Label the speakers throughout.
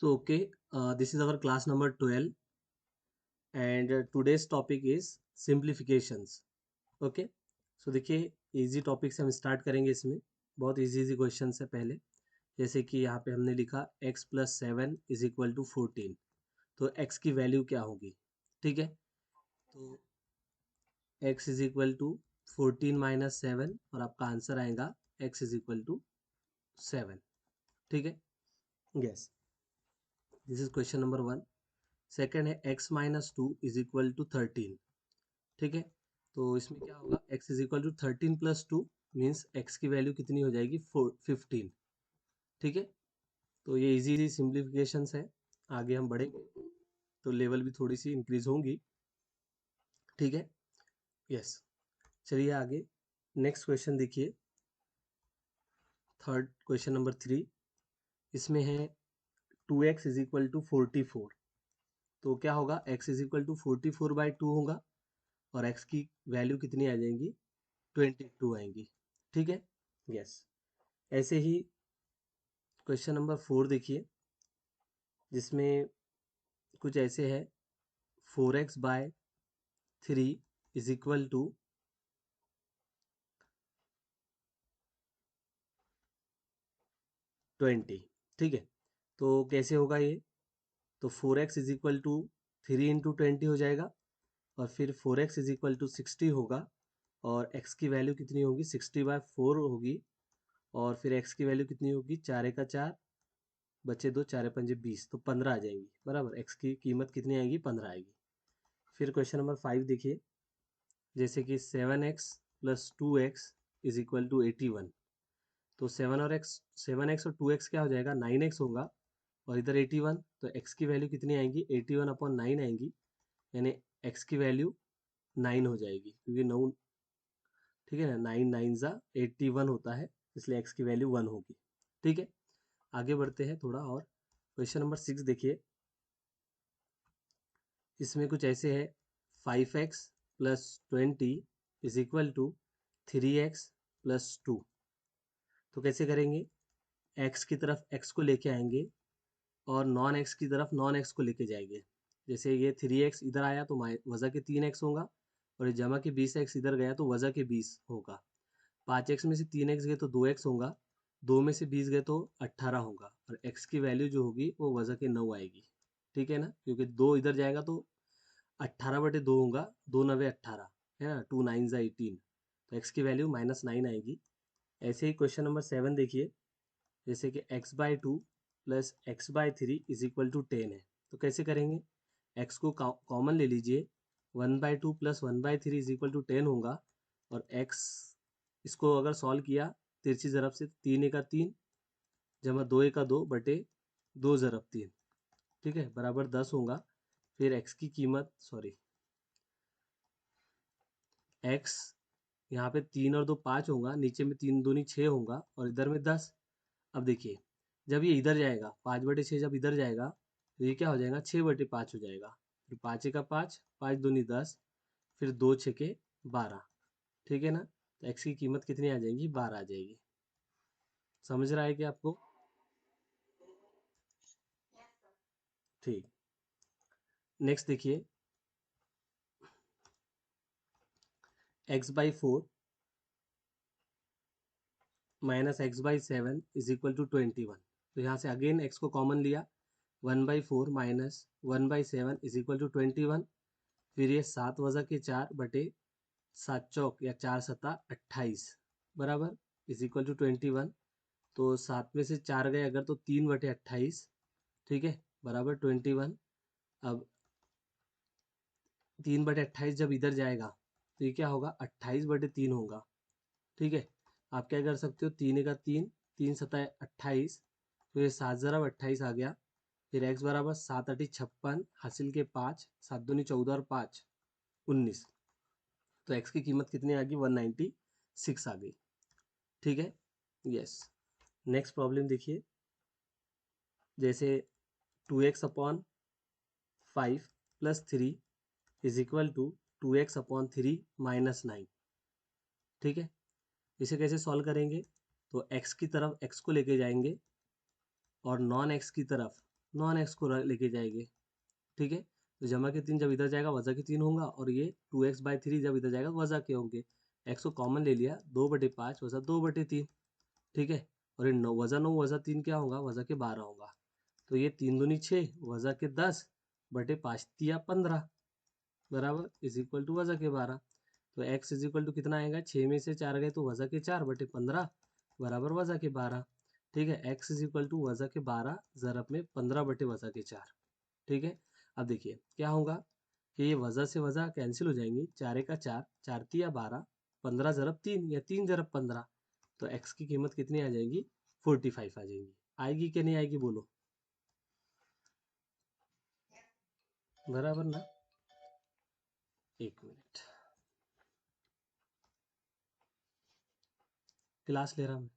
Speaker 1: So, okay, this is our class number 12 and today's topic is simplifications. Okay, so देखिए easy topic से हम start करेंगे। इसमें बहुत इजी इजी क्वेश्चन है। पहले जैसे कि यहाँ पे हमने लिखा x plus 7 is equal to 14, तो x की वैल्यू क्या होगी। ठीक है, तो x is equal to 14 minus 7 और आपका आंसर आएगा x इज इक्वल टू 7। ठीक है, yes, this is question number 1। Second है x minus 2 is equal to 13। ठीक है, तो इसमें क्या होगा, x is equal to 13 plus 2 means x की वैल्यू कितनी हो जाएगी 15। ठीक है, तो ये इजी इजी सिंप्लीफिकेशंस है। आगे हम बढ़ेंगे तो लेवल भी थोड़ी सी इंक्रीज होंगी। ठीक है, यस, चलिए आगे नेक्स्ट क्वेश्चन देखिए। थर्ड क्वेश्चन नंबर 3, इसमें है 2x इज इक्वल टू 44। तो क्या होगा, x इज इक्वल टू 44/2 होगा और x की वैल्यू कितनी आ जाएंगी 22 आएंगी। ठीक है, यस, ऐसे ही क्वेश्चन नंबर 4 देखिए, जिसमें कुछ ऐसे है 4x/3 इज इक्वल टू 20। ठीक है, तो कैसे होगा ये, तो 4x इज इक्वल टू 3 × 20 हो जाएगा और फिर 4x इज इक्वल टू 60 होगा और x की वैल्यू कितनी होगी 60/4 होगी और फिर x की वैल्यू कितनी होगी 4 × 4 बचे 2, 4 × 5 = 20, तो 15 आ जाएंगी। बराबर, x की कीमत कितनी आएगी 15 आएगी। फिर क्वेश्चन नंबर 5 देखिए, जैसे कि 7x plus 2x is equal to 81। तो 7x और 2x क्या हो जाएगा 9x होगा और इधर 81, तो x की वैल्यू कितनी आएगी 81/9 आएगी, यानी x की वैल्यू 9 हो जाएगी क्योंकि 9, ठीक है ना, 9 9 ज़ा 81 होता है, इसलिए x की वैल्यू 1 होगी। ठीक है, आगे बढ़ते हैं थोड़ा और। क्वेश्चन नंबर 6 देखिए, इसमें कुछ ऐसे है 5x plus 20 is equal to 3x plus 2। तो कैसे करेंगे, x की तरफ x को लेके आएंगे और नॉन x की तरफ नॉन x को लेके जाएंगे। जैसे ये 3x इधर आया तो वजह के 3x होगा और ये जमा के 20x इधर गया तो वजह के 20 होगा। 5x में से 3x गए तो 2x होगा, 2 में से 20 गए तो 18 होगा और x की वैल्यू जो होगी वो वजह के 9 आएगी। ठीक है ना, क्योंकि 2 इधर जाएगा तो 18/2 होगा, 2 × 9 = 18, है ना, 2 9 ज़ा 18, तो x की वैल्यू -9 आएगी। ऐसे ही क्वेश्चन नंबर 7 देखिए, जैसे कि x/2 plus x/3 is equal to 10 है। तो कैसे करेंगे, x को कॉमन ले लीजिए, 1/2 प्लस 1/3 इज इक्वल टू 10 होगा और x इसको अगर सॉल्व किया तिरछी ज़रब से, 3 × 3 जमा 2 × 2 बटे 2 × 3, ठीक है, बराबर 10 होगा। फिर x की कीमत, सॉरी, x यहाँ पे 3 और 2 5 होगा, नीचे में 3 दूनी 6 होगा और इधर में 10। अब देखिए, जब ये इधर जाएगा 5/6 जब इधर जाएगा तो ये क्या हो जाएगा 6/5 हो जाएगा। फिर 5 × 5, 5 दूनी 10, फिर 2 6 × 12। ठीक है ना, तो x की कीमत कितनी आ जाएगी 12 आ जाएगी। समझ रहा है कि आपको, ठीक। नेक्स्ट देखिए, x/4 minus x/7 is equal to 21। तो यहाँ से अगेन x को कॉमन लिया, 1/4 माइनस 1/7 इज इक्वल टू 21। फिर ये 7 वजह के 4 बटे 7 चौक या 4 सता 28 बराबर इज इक्वल टू 21। तो 7 में से 4 गए अगर तो 3/28, ठीक है, बराबर 21। अब 3/28 जब इधर जाएगा तो ये क्या होगा 28/3 होगा। ठीक है, आप क्या कर सकते हो, 3 × 3, 3 × 7 = 28, तो ये 7 ज़रब 28 आ गया। फिर x बराबर 7 × 8 = 56, हासिल के 5, 7 दूनी 14 और 5 19, तो x की कीमत कितनी आ गई 196 आ गई। ठीक है, यस, नेक्स्ट प्रॉब्लम देखिए, जैसे 2x/5 plus 3 is equal to 2x/3 minus 9। ठीक है, इसे कैसे सॉल्व करेंगे, तो x की तरफ x को लेके जाएंगे और नॉन x की तरफ नॉन एक्स को लेके जाएंगे, ठीक है। तो जमा के 3 जब इधर जाएगा वजह के 3 होगा, और ये 2x/3 जब इधर जाएगा वजह के होंगे। x को कॉमन ले लिया, 2/5 वजह 2/3, ठीक है। और ये 9 वजह 3 क्या होगा, वजह के 12 होगा। तो ये 3 दूनी 6 वजह के 10/5 तिया 15 बराबर इज इक्वल टू वजह के 12। तो x इज इक्वल टू कितना आएगा, 6 में से 4 गए तो वजह के 4/15 बराबर वजह के 12, ठीक है। x इज इक्वल टू वजह के 12 ज़रब में 15/वजह के 4, ठीक है। अब देखिए क्या होगा कि ये वजह से वजह कैंसिल हो जाएंगी, 4 का 4, 4 तिया 12, 15 ज़रब 3 या 3 ज़रब 15, तो x की कीमत कितनी आ जाएगी, 45 आ जाएगी। आएगी कि नहीं आएगी बोलो, बराबर ना। एक मिनट, क्लास ले रहा मैं।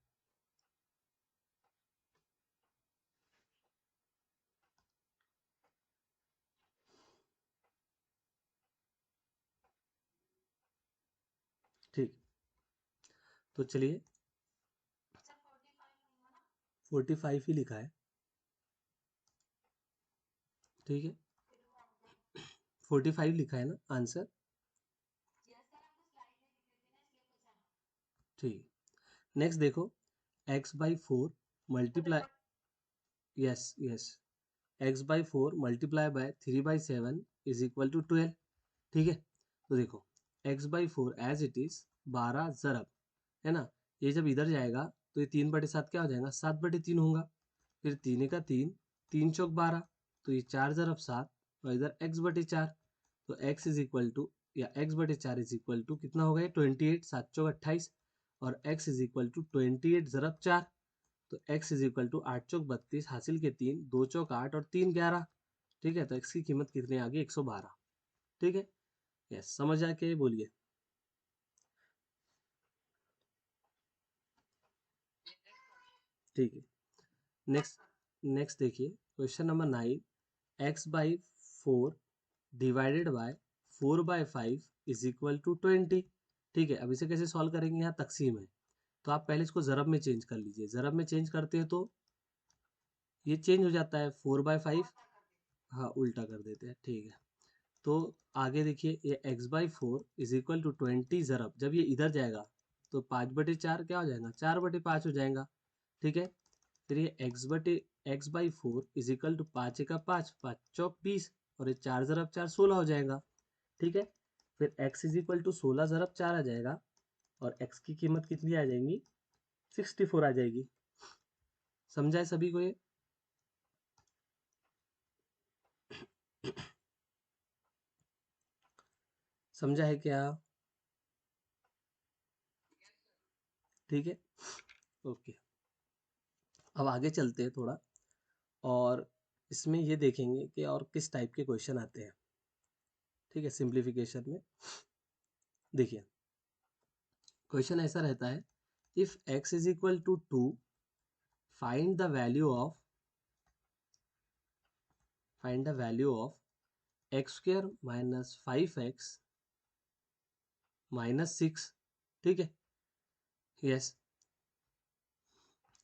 Speaker 1: ठीक, तो चलिए 45 ही लिखा है, ठीक है। 45 लिखा है ना आंसर, ठीक। नेक्स्ट देखो, x/4 multiply, yes yes, x/4 multiply by 3/7 is equal to 12, ठीक है। तो देखो x/4 एज इट इज 12 ज़रब, है ना, ये जब इधर जाएगा तो ये 3/7 क्या हो जाएगा, 7/3 होगा। फिर 3 का 3, 3 चौक 12, तो ये 4 ज़रब 7, और इधर x/4, तो x इज इक्वल टू, या x/4 इज इक्वल टू कितना हो गया, 28, 7 चौक 28, और x इज इक्वल टू 28 ज़रब 4, तो x इज इक्वल टू 8 चौक 32, हासिल के 3, 2 चौक 8 और 3 11, ठीक है। तो x की कीमत कितनी आ गई, 112, ठीक है। यस, समझ आ के बोलिए। ठीक है, नेक्स्ट, नेक्स्ट देखिए question number 9, x/4 divided by 4/5 is equal to 20, ठीक है। अब इसे कैसे सॉल्व करेंगे, यहाँ तकसीम है, तो आप पहले इसको ज़रब में चेंज कर लीजिए। ज़रब में चेंज करते हैं तो ये चेंज हो जाता है 4/5, हाँ उल्टा कर देते हैं, ठीक है। तो आगे देखिए, ये x/4 इज इक्वल टू 20 ज़रब, जब ये इधर जाएगा तो 5/4 क्या हो जाएगा, 4/5 हो जाएगा, ठीक है। फिर ये x/4 इज इक्वल टू 5 का 5, 5 चौक 20, और ये 4 ज़रब 4 16 हो जाएगा, ठीक है। फिर x इज इक्वल टू 16 ज़रब 4 आ जाएगा, और x की कीमत कितनी आ जाएगी, 64 आ जाएगी। समझा है सभी को ये, समझा है क्या, ठीक है, ओके। अब आगे चलते हैं थोड़ा, और इसमें ये देखेंगे कि और किस टाइप के क्वेश्चन आते हैं, ठीक है। सिंप्लीफिकेशन में देखिए क्वेश्चन ऐसा रहता है, if x is equal to 2 find the value of, x square minus 5x minus 6, ठीक है। यस,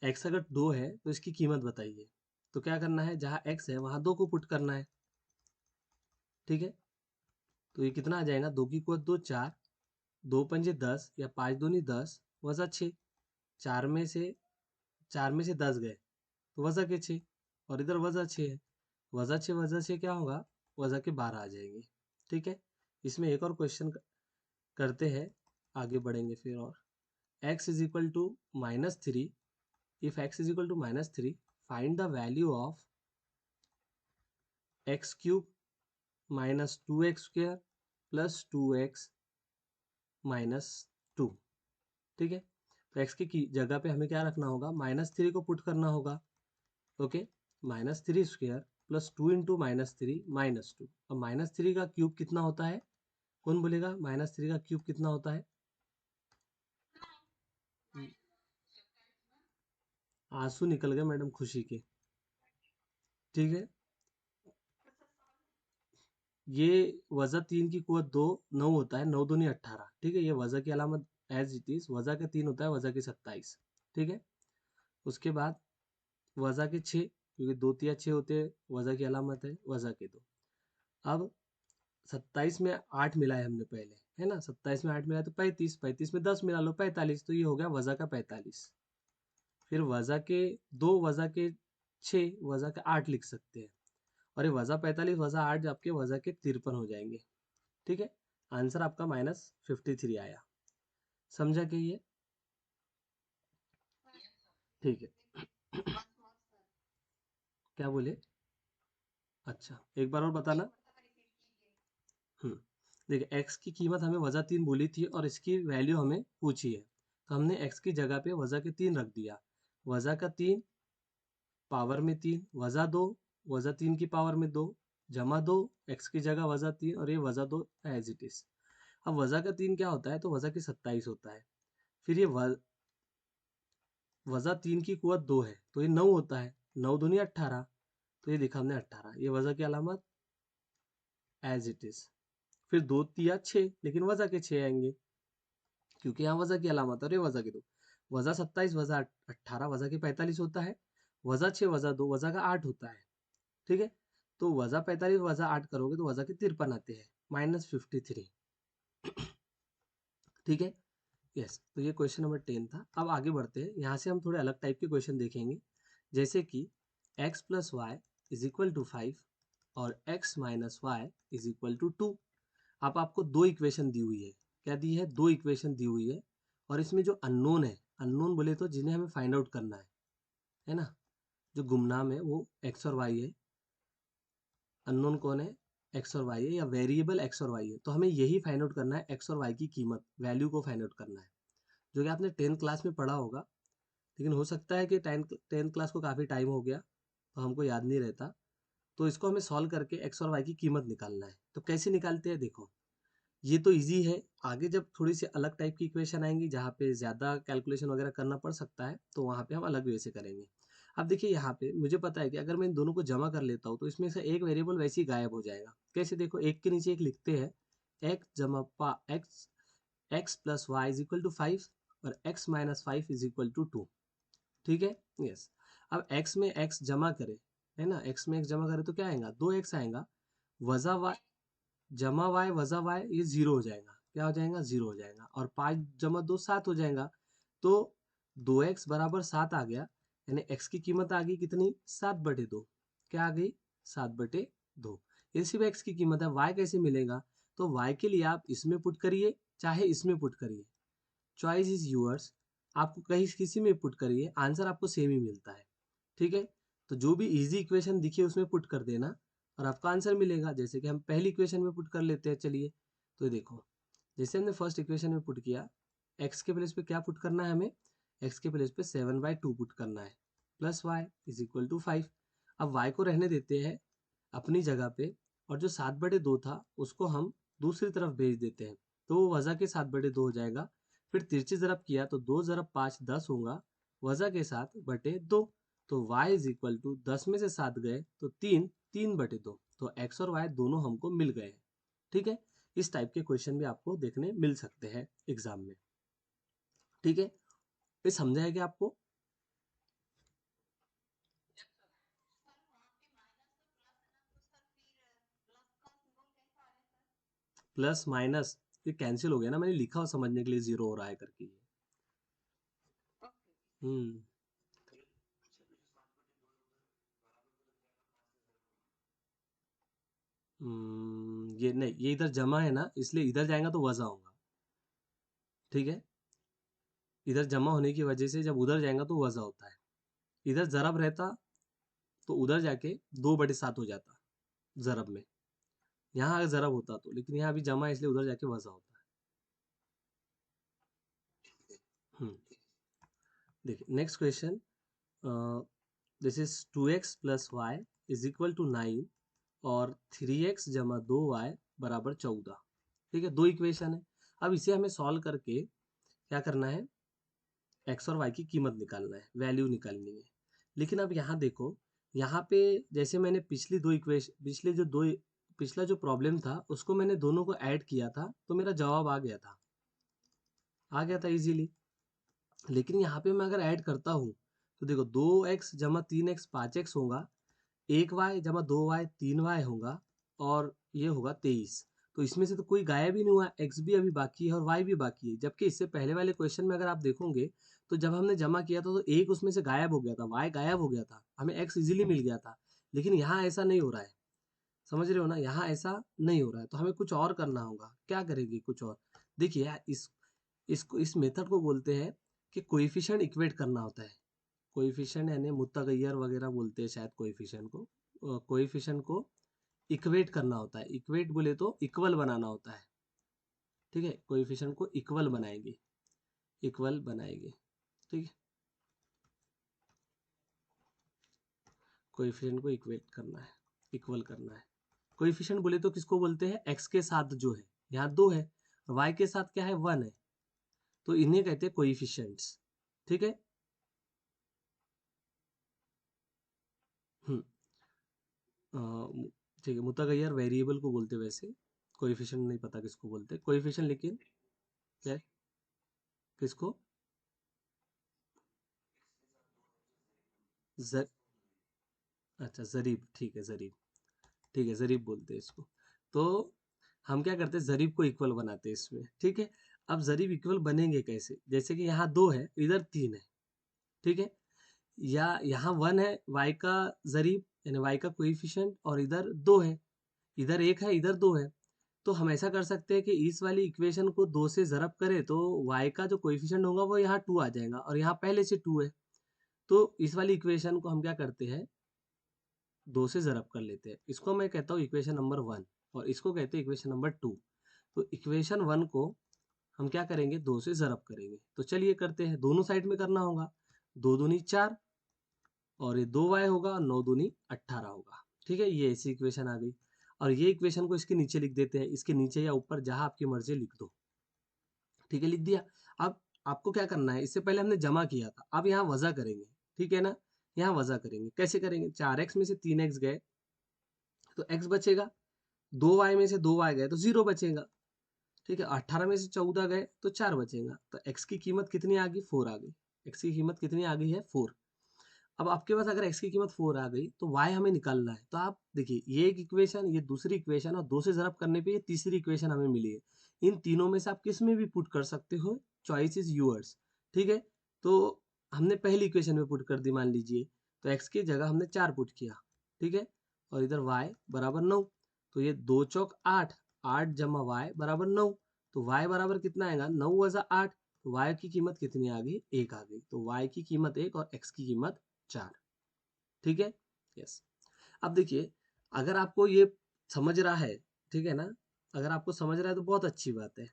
Speaker 1: x अगर 2 है तो इसकी कीमत बताइए। तो क्या करना है, जहाँ x है वहाँ 2 को पुट करना है, ठीक है। तो ये कितना आ जाएगा, 2 की कुवत 2 4, 2 पंजे 10, या 5 दूनी 10 वजह 6, 4 में से 10 गए तो वजह के 6, और इधर वजह 6 है, वजह 6 क्या होगा, वजह के 12 आ जाएंगे, ठीक है। इसमें एक और क्वेश्चन करते हैं, आगे बढ़ेंगे फिर। और x is equal to -3, if x is equal to -3 find the value of x³ minus 2x² plus 2x minus 2, ठीक है। तो x की जगह पे हमें क्या रखना होगा, -3 को पुट करना होगा, ओके। -3² प्लस 2 इंटू -3 -2, अब -3 का क्यूब कितना होता है, कौन बोलेगा, -3 का क्यूब कितना होता है, आंसू निकल गए मैडम खुशी के, ठीक है। ये वजह 3 की कुवत 2 9 होता है, 9 दूनी 18, ठीक है। ये वजह की अलामत एज इट इज, वजह के 3 होता है, वजह के 27, ठीक है। उसके बाद वजह के 6, क्योंकि 2 तिया 6 होते हैं, वजह की अलामत है वजह के 2। अब 27 में 8 मिला है हमने पहले, है ना, 27 में 8 मिला है तो 35, 35 में 10 मिला लो 45, तो ये हो गया वजह का 45। फिर वजह के 2, वजह के 6, वजह के 8 लिख सकते हैं। और ये वजह 45 वजह 8 आपके वजह के 53 हो जाएंगे। ठीक है, आंसर आपका -53 आया। समझा कि ये ठीक है। क्या बोले? अच्छा, एक बार और बताना। देखिए x की कीमत हमें वजह 3 बोली थी और इसकी वैल्यू हमें पूछी है, तो हमने x की जगह पे वजह के 3 रख दिया। वजह का 3 पावर में 3 वजह 2, वजह 3 की पावर में 2 जमा 2, x की जगह वजह 3 और ये वजह 2 एज इट इज। अब वजह का 3 क्या होता है, तो वजह की 27 होता है। फिर ये वजह 3 की कुवत 2 है तो ये 9 होता है, 9 दूनी 18, तो ये लिखा हमने 18, ये वजह की अलामत एज इट इज। फिर 2 तिया 6, लेकिन वजह के 6 आएंगे क्योंकि यहाँ वजह की अलामत है और ये वजह की 2। वजह 27 वजह 18 वजह की 45 होता है, वजह 6 वजह 2 वजह का 8 होता है। ठीक है, तो वजह 45 वजह 8 करोगे तो वजह के 53 आते हैं, -53। ठीक है, यस, तो ये क्वेश्चन नंबर 10 था। अब आगे बढ़ते हैं, यहाँ से हम थोड़े अलग टाइप के क्वेश्चन देखेंगे, जैसे कि x plus y is equal to 5 और x minus y is equal to 2। अब आपको दो इक्वेशन दी हुई है, क्या दी है, दो इक्वेशन दी हुई है, और इसमें जो अननोन है, अननोन बोले तो जिन्हें हमें फाइंड आउट करना है ना, जो गुमनाम है वो x और y है, अननोन कौन है, x और y है, या वेरिएबल x और y है, तो हमें यही फाइंड आउट करना है, x और y की कीमत, वैल्यू को फाइंड आउट करना है, जो कि आपने 10th क्लास में पढ़ा होगा, लेकिन हो सकता है कि 10th क्लास को काफ़ी टाइम हो गया तो हमको याद नहीं रहता। तो इसको हमें सॉल्व करके x और y की कीमत निकालना है। तो कैसे निकालते हैं, देखो ये तो इजी है, आगे जब थोड़ी सी अलग टाइप की इक्वेशन आएंगी जहाँ पे ज़्यादा कैलकुलेशन वगैरह करना पड़ सकता है, तो वहाँ पे हम अलग वे से करेंगे। अब देखिए यहाँ पे मुझे पता है कि अगर मैं इन दोनों को जमा कर लेता हूँ तो इसमें से एक वेरिएबल वैसे ही गायब हो जाएगा। कैसे, देखो एक के नीचे एक लिखते हैं, एक्स जमा पा x, x plus y is equal to 5 और x minus 5 is equal to 2। ठीक है, यस। अब x में x जमा करें, है ना, x में x जमा करें तो क्या आएगा, 2x आएगा, वजा y जमा y वजा y, ये 0 हो जाएगा, क्या हो जाएगा, 0 हो जाएगा, और 5 जमा 2 7 हो जाएगा, तो 2x बराबर 7 आ गया, यानी x की कीमत आ गई कितनी, 7/2, क्या आ गई, 7/2। ये सिर्फ x की कीमत है, y कैसे मिलेगा, तो y के लिए आप इसमें पुट करिए चाहे इसमें पुट करिए, चॉइस इज यूअर्स, आपको कहीं किसी में पुट करिए, आंसर आपको सेम ही मिलता है। ठीक है, तो जो भी इजी इक्वेशन दिखे उसमें पुट कर देना और आपका आंसर मिलेगा। जैसे कि हम पहली इक्वेशन में पुट कर लेते हैं, चलिए, तो देखो जैसे हमने फर्स्ट इक्वेशन में पुट किया, एक्स के प्लेस पे क्या पुट करना है हमें, एक्स के प्लेस पे 7/2 पुट करना है, plus y is equal to 5। अब वाई को रहने देते हैं अपनी जगह पे, और जो 7/2 था उसको हम दूसरी तरफ भेज देते हैं, तो वो वजह के 7/2 हो जाएगा। फिर तिरछी ज़रब किया तो 2 ज़रब 5 10 होगा, वजह के 7/2, तो y इज इक्वल टू 10 में से 7 गए तो 3, 3/2, तो x और y दोनों हमको मिल गए हैं। ठीक है, इस टाइप के क्वेश्चन भी आपको देखने मिल सकते हैं एग्जाम में। ठीक है, ये समझा है कि आपको, प्लस माइनस ये कैंसिल हो गया ना, मैंने लिखा हो समझने के लिए 0 हो रहा है करके ये। हम्म ये नहीं, ये इधर जमा है ना, इसलिए इधर जाएगा तो वजह होगा। ठीक है, इधर जमा होने की वजह से जब उधर जाएगा तो वजह होता है, इधर जरब रहता तो उधर जाके 2/7 हो जाता जरब में, यहाँ अगर जरब होता तो, लेकिन यहाँ अभी जमा है इसलिए उधर जाके वजह होता है। देखिए next question, this is 2x plus y is equal to 9 और 3x जमा 2y बराबर 14। ठीक है, दो इक्वेशन है। अब इसे हमें सॉल्व करके क्या करना है, x और y की कीमत निकालना है, वैल्यू निकालनी है। लेकिन अब यहाँ देखो, यहाँ पे जैसे मैंने पिछली दो इक्वेशन, पिछला जो प्रॉब्लम था उसको मैंने दोनों को ऐड किया था तो मेरा जवाब आ गया था इजीली। लेकिन यहाँ पे मैं अगर ऐड करता हूँ तो देखो 2x जमा 3x 5x होगा, 1y जमा 2y 3y होगा, और ये होगा 23। तो इसमें से तो कोई गायब ही नहीं हुआ, x भी अभी बाकी है और y भी बाकी है। जबकि इससे पहले वाले क्वेश्चन में अगर आप देखोगे तो जब हमने जमा किया था तो एक उसमें से गायब हो गया था, y गायब हो गया था, हमें x इजीली मिल गया था। लेकिन यहाँ ऐसा नहीं हो रहा है, समझ रहे हो ना, यहाँ ऐसा नहीं हो रहा है। तो हमें कुछ और करना होगा। क्या करेंगे कुछ और? देखिए यार, इस मेथड को बोलते हैं कि कोएफिशिएंट इक्वेट करना होता है। कोएफिशिएंट यानी मुत्तगैयर वगैरह बोलते हैं शायद कोएफिशिएंट को। कोएफिशिएंट को इक्वेट करना होता है। इक्वेट बोले तो इक्वल बनाना होता है, ठीक है। कोएफिशिएंट को इक्वल बनाएंगे, इक्वल बनाएंगे, ठीक है। कोएफिशिएंट को इक्वेट करना है, इक्वल करना है। कोएफिशिएंट बोले तो किसको बोलते हैं? एक्स के साथ जो है, यहाँ 2 है, और वाई के साथ क्या है? 1 है। तो इन्हें कहते हैं कोएफिशिएंट्स, ठीक है। हम्म ठीक है। मुतगैयर वेरिएबल को बोलते हैं वैसे, कोएफिशिएंट नहीं पता किसको बोलते हैं कोएफिशिएंट, लेकिन क्या है? किसको? ज अच्छा, ज़रीब, ठीक है, ज़रीब, ठीक है, ज़रीब बोलते हैं इसको। तो हम क्या करते हैं, ज़रीब को इक्वल बनाते हैं इसमें, ठीक है। अब ज़रीब इक्वल बनेंगे कैसे? जैसे कि यहाँ 2 है, इधर 3 है, ठीक है। या यहाँ 1 है, y का ज़रीब यानी y का कोएफिशिएंट, और इधर 2 है, इधर 1 है, इधर 2 है। तो हम ऐसा कर सकते हैं कि इस वाली इक्वेशन को 2 से ज़रब करें तो y का जो कोएफिशिएंट होगा वो यहाँ 2 आ जाएगा, और यहाँ पहले से 2 है। तो इस वाली इक्वेशन को हम क्या करते हैं, 2 से ज़रब कर लेते हैं। इसको मैं कहता हूँ इक्वेशन नंबर 1, और इसको कहते हैं इक्वेशन नंबर 2। तो इक्वेशन 1 को हम क्या करेंगे, 2 से ज़रब करेंगे। तो चलिए करते हैं, दोनों साइड में करना होगा। 2 दूनी 4, और ये 2y होगा, और 9 दूनी 18 होगा, ठीक है। ये ऐसी इक्वेशन आ गई। और ये इक्वेशन को इसके नीचे लिख देते हैं, इसके नीचे या ऊपर जहां आपकी मर्जी लिख दो, ठीक है, लिख दिया। अब आपको क्या करना है, इससे पहले हमने जमा किया था, अब यहाँ वजह करेंगे, ठीक है ना। यहाँ वजह करेंगे, कैसे करेंगे? 4x में से 3x गए तो x बचेगा, 2y में से 2y गए तो 0 बचेगा, ठीक है। 18 में से 14 गए तो 4 बचेगा। तो x की कीमत कितनी आ गई? 4 आ गई। x की कीमत कितनी आ गई है? 4। अब आपके पास अगर x की कीमत 4 आ गई तो y हमें निकालना है। तो आप देखिए, ये एक इक्वेशन, ये दूसरी इक्वेशन, और 2 से ज़रब करने पे ये तीसरी इक्वेशन हमें मिली है। इन तीनों में से आप किस में भी पुट कर सकते हो, चॉइस इज यूअर्स, ठीक है। तो हमने पहली इक्वेशन में पुट कर दी, मान लीजिए। तो x की जगह हमने 4 पुट किया, ठीक है, और इधर y बराबर 9। तो ये 2 चौक 8, 8 जमा y बराबर 9। तो y बराबर कितना आएगा? 9 वजा 8। तो y की कीमत कितनी आ गई? 1 आ गई। तो y की कीमत 1 और x की कीमत 4, ठीक है। यस। अब देखिए, अगर आपको ये समझ रहा है, ठीक है ना, अगर आपको समझ रहा है तो बहुत अच्छी बात है।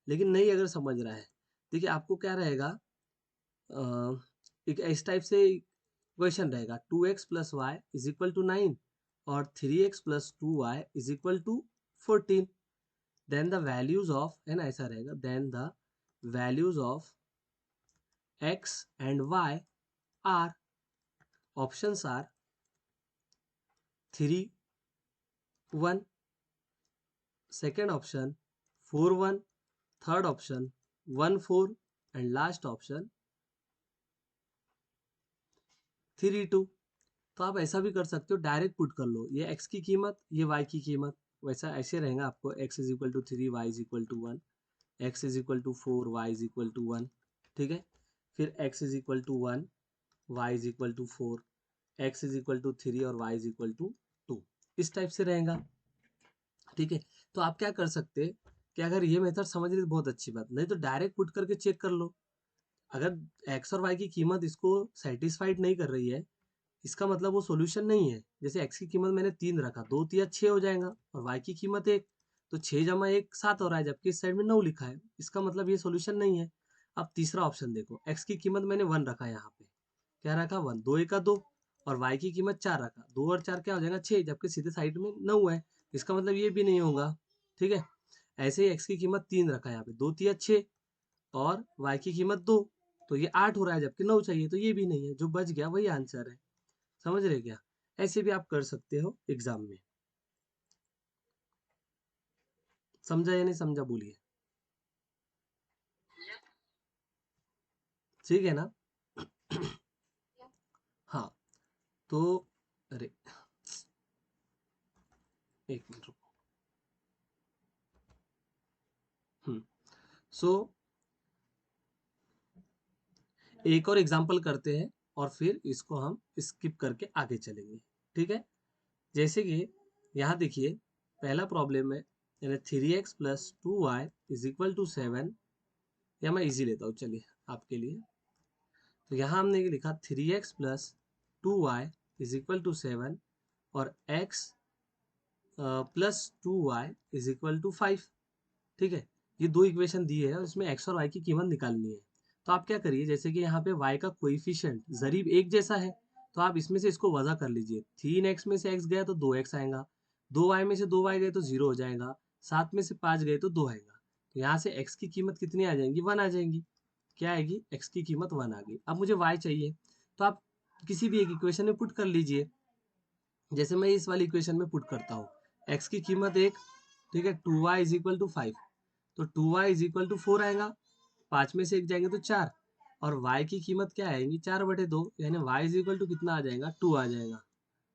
Speaker 1: लेकिन नहीं अगर समझ रहा है, देखिए आपको क्या रहेगा, एक इस टाइप से क्वेश्चन रहेगा, 2x plus y is equal to 9, और 3x plus 2y is equal to 14। Then the values of, है ना, ऐसा रहेगा, then the values of x and y are, options are 3 1, second option 4 1, third option 1 4, and last option 3 2। तो आप ऐसा भी कर सकते हो, डायरेक्ट पुट कर लो, ये x की कीमत, ये y की कीमत। वैसा ऐसे रहेगा आपको, x is equal to 3, y is equal to 1, x is equal to 4, y is equal to 1, ठीक है। फिर x is equal to 1, y is equal to 4, x is equal to 3, और y इज इक्वल टू 2। इस type से रहेगा, ठीक है। तो आप क्या कर सकते हैं कि अगर ये मेथड समझ रहे तो बहुत अच्छी बात, नहीं तो डायरेक्ट पुट करके चेक कर लो। अगर x और y की कीमत इसको सेटिस्फाइड नहीं कर रही है, इसका मतलब वो सॉल्यूशन नहीं है। जैसे x की कीमत मैंने 3 रखा, 2 तिया 6 हो जाएगा, और y की कीमत 1, तो 6 जमा 1 7 हो रहा है, जबकि इस साइड में 9 लिखा है, इसका मतलब ये सॉल्यूशन नहीं है। अब तीसरा ऑप्शन देखो, x की कीमत मैंने 1 रखा है, यहाँ पे क्या रखा? 1, 2 1 2, और y की कीमत 4 रखा, 2 और 4 क्या हो जाएगा? 6, जबकि सीधे साइड में 9 है, इसका मतलब ये भी नहीं होगा, ठीक है। ऐसे ही x की कीमत 3 रखा है, यहाँ पे 2 तिया 6, और y की कीमत 2, तो ये 8 हो रहा है, जबकि 9 चाहिए, तो ये भी नहीं है। जो बच गया वही आंसर है, समझ रहे क्या? ऐसे भी आप कर सकते हो एग्जाम में। समझा या नहीं समझा, बोलिए, ठीक है ना? तो अरे एक मिनट रुको। सो एक और एग्जांपल करते हैं और फिर इसको हम स्किप करके आगे चलेंगे। ठीक है, जैसे कि यहाँ देखिए पहला प्रॉब्लम है, यानी 3x plus 2y is equal to 7, या मैं इजी लेता हूँ चलिए आपके लिए। तो यहाँ हमने लिखा 3x plus 2y is equal to 7 और x plus 2y is equal to 5। ठीक है, ये दो इक्वेशन दिए हैं और इसमें x और y की कीमत निकालनी है। तो आप क्या करिए, जैसे कि यहाँ पे y का कोएफिशिएंट जरीब एक जैसा है, तो आप इसमें से इसको वजह कर लीजिए। 3x में से x गया तो 2x आएगा, 2y में से 2y गए तो 0 हो जाएगा, 7 में से 5 गए तो 2 आएगा। तो यहाँ से x की कीमत कितनी आ जाएंगी, 1 आ जाएंगी। क्या आएगी, x की कीमत 1 आ गई। अब मुझे y चाहिए, तो आप किसी भी एक इक्वेशन में पुट कर लीजिए। जैसे मैं इस वाली इक्वेशन में पुट करता हूँ, x की कीमत 1, ठीक है, 2y इज इक्वल टू 5, तो 2y इज इक्वल टू 4 आएगा, 5 में से 1 जाएंगे तो 4, और y की कीमत क्या आएगी, 4/2, यानी y इज इक्वल टू कितना आ जाएगा, 2 आ जाएगा।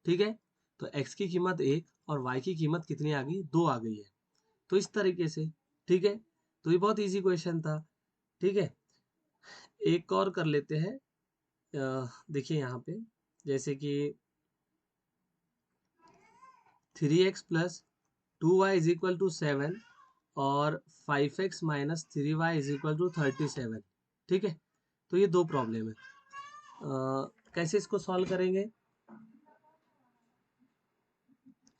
Speaker 1: ठीक है, तो x की कीमत 1 और y की कीमत कितनी आ गई, 2 आ गई है। तो इस तरीके से, ठीक है, तो ये बहुत इजी क्वेश्चन था। ठीक है, एक और कर लेते हैं। देखिए यहाँ पे जैसे कि 3x plus 2y is equal to 7 और 5x minus 3y is equal to 37। ठीक है, तो ये दो प्रॉब्लम है। कैसे इसको सॉल्व करेंगे,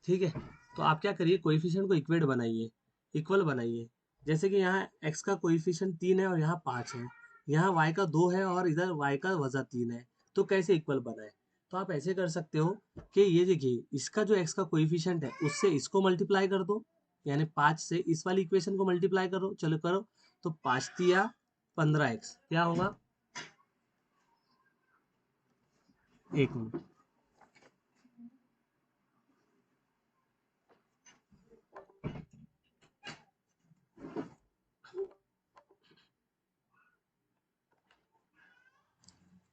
Speaker 1: ठीक है, तो आप क्या करिए, कोएफिशिएंट को इक्वेट बनाइए, इक्वल बनाइए। जैसे कि यहाँ x का कोएफिशिएंट 3 है और यहाँ 5 है, यहाँ y का 2 है और इधर y का वजह 3 है, तो कैसे इक्वल बनाए। तो आप ऐसे कर सकते हो कि ये देखिए, इसका जो x का कोएफिशिएंट है उससे इसको मल्टीप्लाई कर दो, यानी 5 से इस वाली इक्वेशन को मल्टीप्लाई करो, चलो करो। तो 5 तिया 15x, क्या होगा, एक मिनट,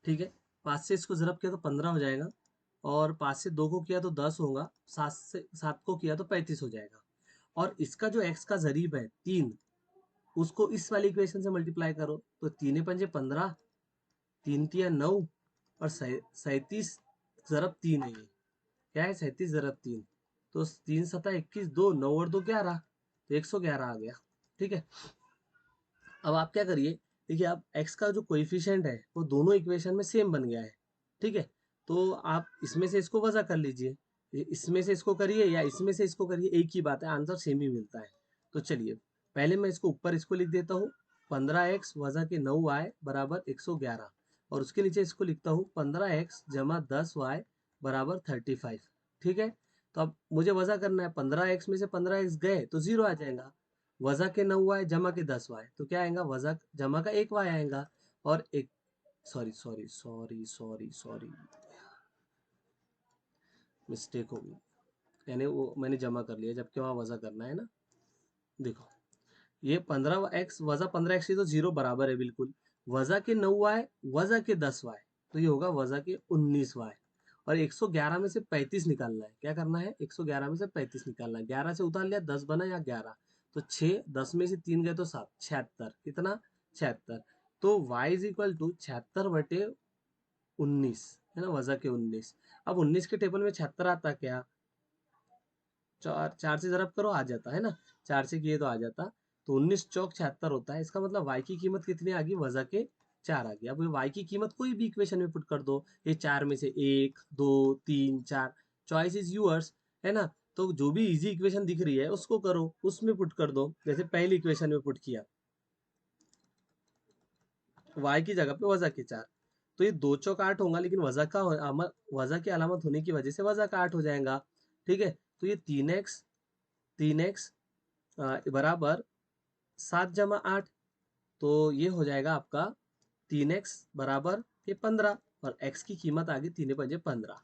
Speaker 1: ठीक है, 5 से इसको ज़रब किया तो 15 हो जाएगा, और 5 से 2 को किया तो 10 होगा, 7 को किया तो 35 हो जाएगा। और इसका जो x का ज़रीब है 3, उसको इस वाली इक्वेशन से मल्टीप्लाई करो, तो 3 पंजे 15, 3 तिया 9, और 37 ज़रब 3 है ये, क्या है, 37 ज़रब 3, तो 3 सता 21, 2 9 और 2 11, तो 111 आ गया। ठीक है, अब आप क्या करिए, देखिए अब x का जो कोएफिशिएंट है वो दोनों इक्वेशन में सेम बन गया है। ठीक है, तो आप इसमें से इसको वजह कर लीजिए, इसमें से इसको करिए या इसमें से इसको करिए, एक ही बात है, आंसर सेम ही मिलता है। तो चलिए पहले मैं इसको ऊपर इसको लिख देता हूँ, 15x वजह के 9y बराबर 111, और उसके नीचे इसको लिखता हूँ 15x जमा 10y बराबर 35। ठीक है, तो अब मुझे वजह करना है, 15x में से 15x गए तो 0 आ जाएगा, वजह के 9y जमा के 10y, तो क्या आएगा, वजह जमा का 1y आएगा, और एक, sorry sorry sorry sorry sorry, mistake हो गई, यानी वो मैंने जमा कर लिया जबकि वहाँ वजह करना है ना। देखो ये 15x वजह 15x तो 0 बराबर है बिल्कुल, वजह के 9y वजह के 10y, तो ये होगा वजह के 19y, और 111 में से 35 निकालना है। क्या करना है, 111 में से 35 निकालना है, 11 से उतार लिया 10 बना या 11, तो 6, 10 में से 3 गए तो 7, 76, कितना, 76। तो y इज इक्वल टू 76/19, है ना, वजह के 19। अब 19 के टेबल में 76 आता क्या, 4 से ज़रब करो आ जाता है ना, 4 से किए तो आ जाता, तो 19 चौक 76 होता है। इसका मतलब y की कीमत कितनी आ गई, वजह के 4 आ गई। अब y की कीमत कोई भी इक्वेशन में पुट कर दो, ये 4 में से 1 2 3 4, चॉइस इज यूअर्स, है ना। तो जो भी इजी इक्वेशन दिख रही है उसको करो, उसमें पुट कर दो। जैसे पहली इक्वेशन में पुट किया, y की जगह पे वजह के 4, तो ये 2 चौक 8 होगा, लेकिन वजह की अलामत होने की वजह से वजह का 8 हो जाएगा। ठीक है, तो ये 3x बराबर 7 जमा 8, तो ये हो जाएगा आपका 3x बराबर ये 15, और x की कीमत आ गई 3×5 = 15।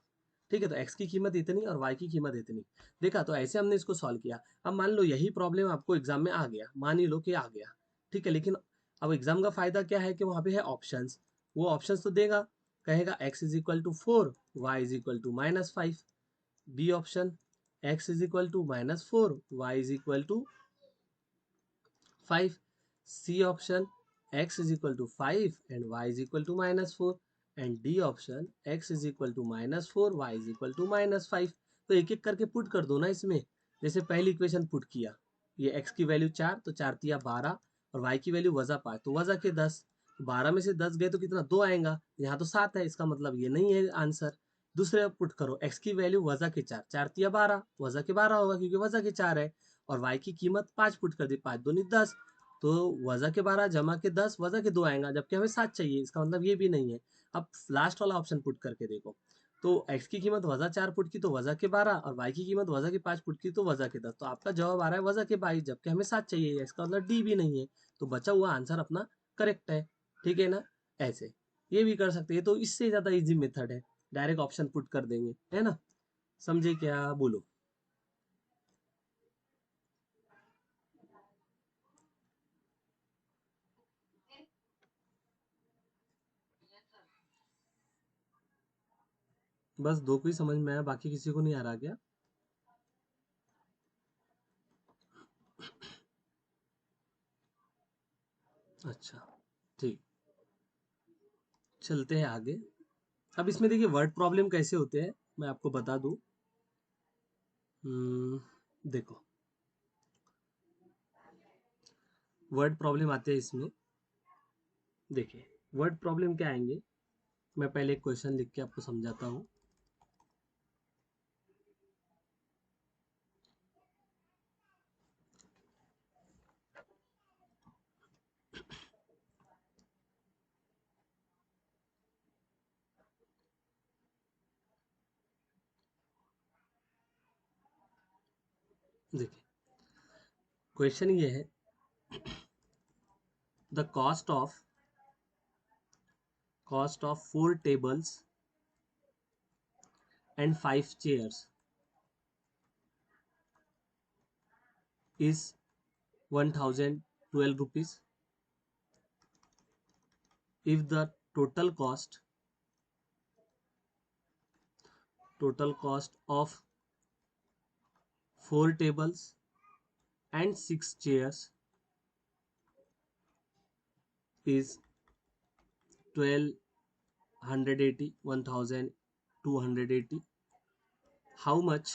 Speaker 1: ठीक है, तो x की कीमत इतनी और y की कीमत इतनी। देखा, तो ऐसे हमने इसको सॉल्व किया। अब मान लो यही प्रॉब्लम आपको एग्जाम में आ गया, मान ही लो कि आ गया, ठीक है, लेकिन अब एग्जाम का फायदा क्या है कि वहाँ पे है ऑप्शंस, वो ऑप्शंस तो देगा, कहेगा x is equal to 4, y is equal to -5। B option x is equal to -4, y is equal to 5। C option x is equal to 5 and y is equal to -4 and D option x is equal to -4, y is equal to -5। तो एक एक करके put कर दो ना इसमें। जैसे पहली इक्वेशन पुट किया, ये x की वैल्यू 4 तो 4 तिया 12 और y की वैल्यू वजा 5 तो वजा के 10। 12 में से 10 गए तो कितना 2 आएगा, यहाँ तो 7 है, इसका मतलब ये नहीं है आंसर। दूसरे पुट करो, x की वैल्यू वजा के 4, 4 तिया 12 वजा के 12 होगा क्योंकि वजा के 4 है। और y की कीमत 5 पुट कर दी, 5 दूनी 10, तो वजा के 12 जमा के 10 वजा के 2 आएगा, जबकि हमें 7 चाहिए, इसका मतलब ये भी नहीं है। अब लास्ट वाला ऑप्शन पुट करके देखो, तो x की कीमत वजा 4 पुट की तो वजा के 12 और y की कीमत वजा के 5 पुट की तो वजा के 10, तो आपका जवाब आ रहा है वजा के 22, जबकि हमें 7 चाहिए, इसका मतलब डी भी नहीं है। तो बचा हुआ आंसर अपना करेक्ट है। ठीक है ना, ऐसे ये भी कर सकते हैं। तो इससे ज्यादा इजी मेथड है, डायरेक्ट ऑप्शन पुट कर देंगे, है ना। समझे क्या, बोलो। बस दो को ही समझ में आया, बाकी किसी को नहीं आ रहा क्या? अच्छा, ठीक, चलते हैं आगे। अब इसमें देखिए वर्ड प्रॉब्लम कैसे होते हैं, मैं आपको बता दूं। देखो, वर्ड प्रॉब्लम आते हैं इसमें। देखिए, वर्ड प्रॉब्लम क्या आएंगे, मैं पहले एक क्वेश्चन लिख के आपको समझाता हूँ। देखिए, क्वेश्चन ये है, the cost of 4 tables and 5 chairs is 1012 rupees if the total cost of 4 tables and 6 chairs is 1280 1280, how much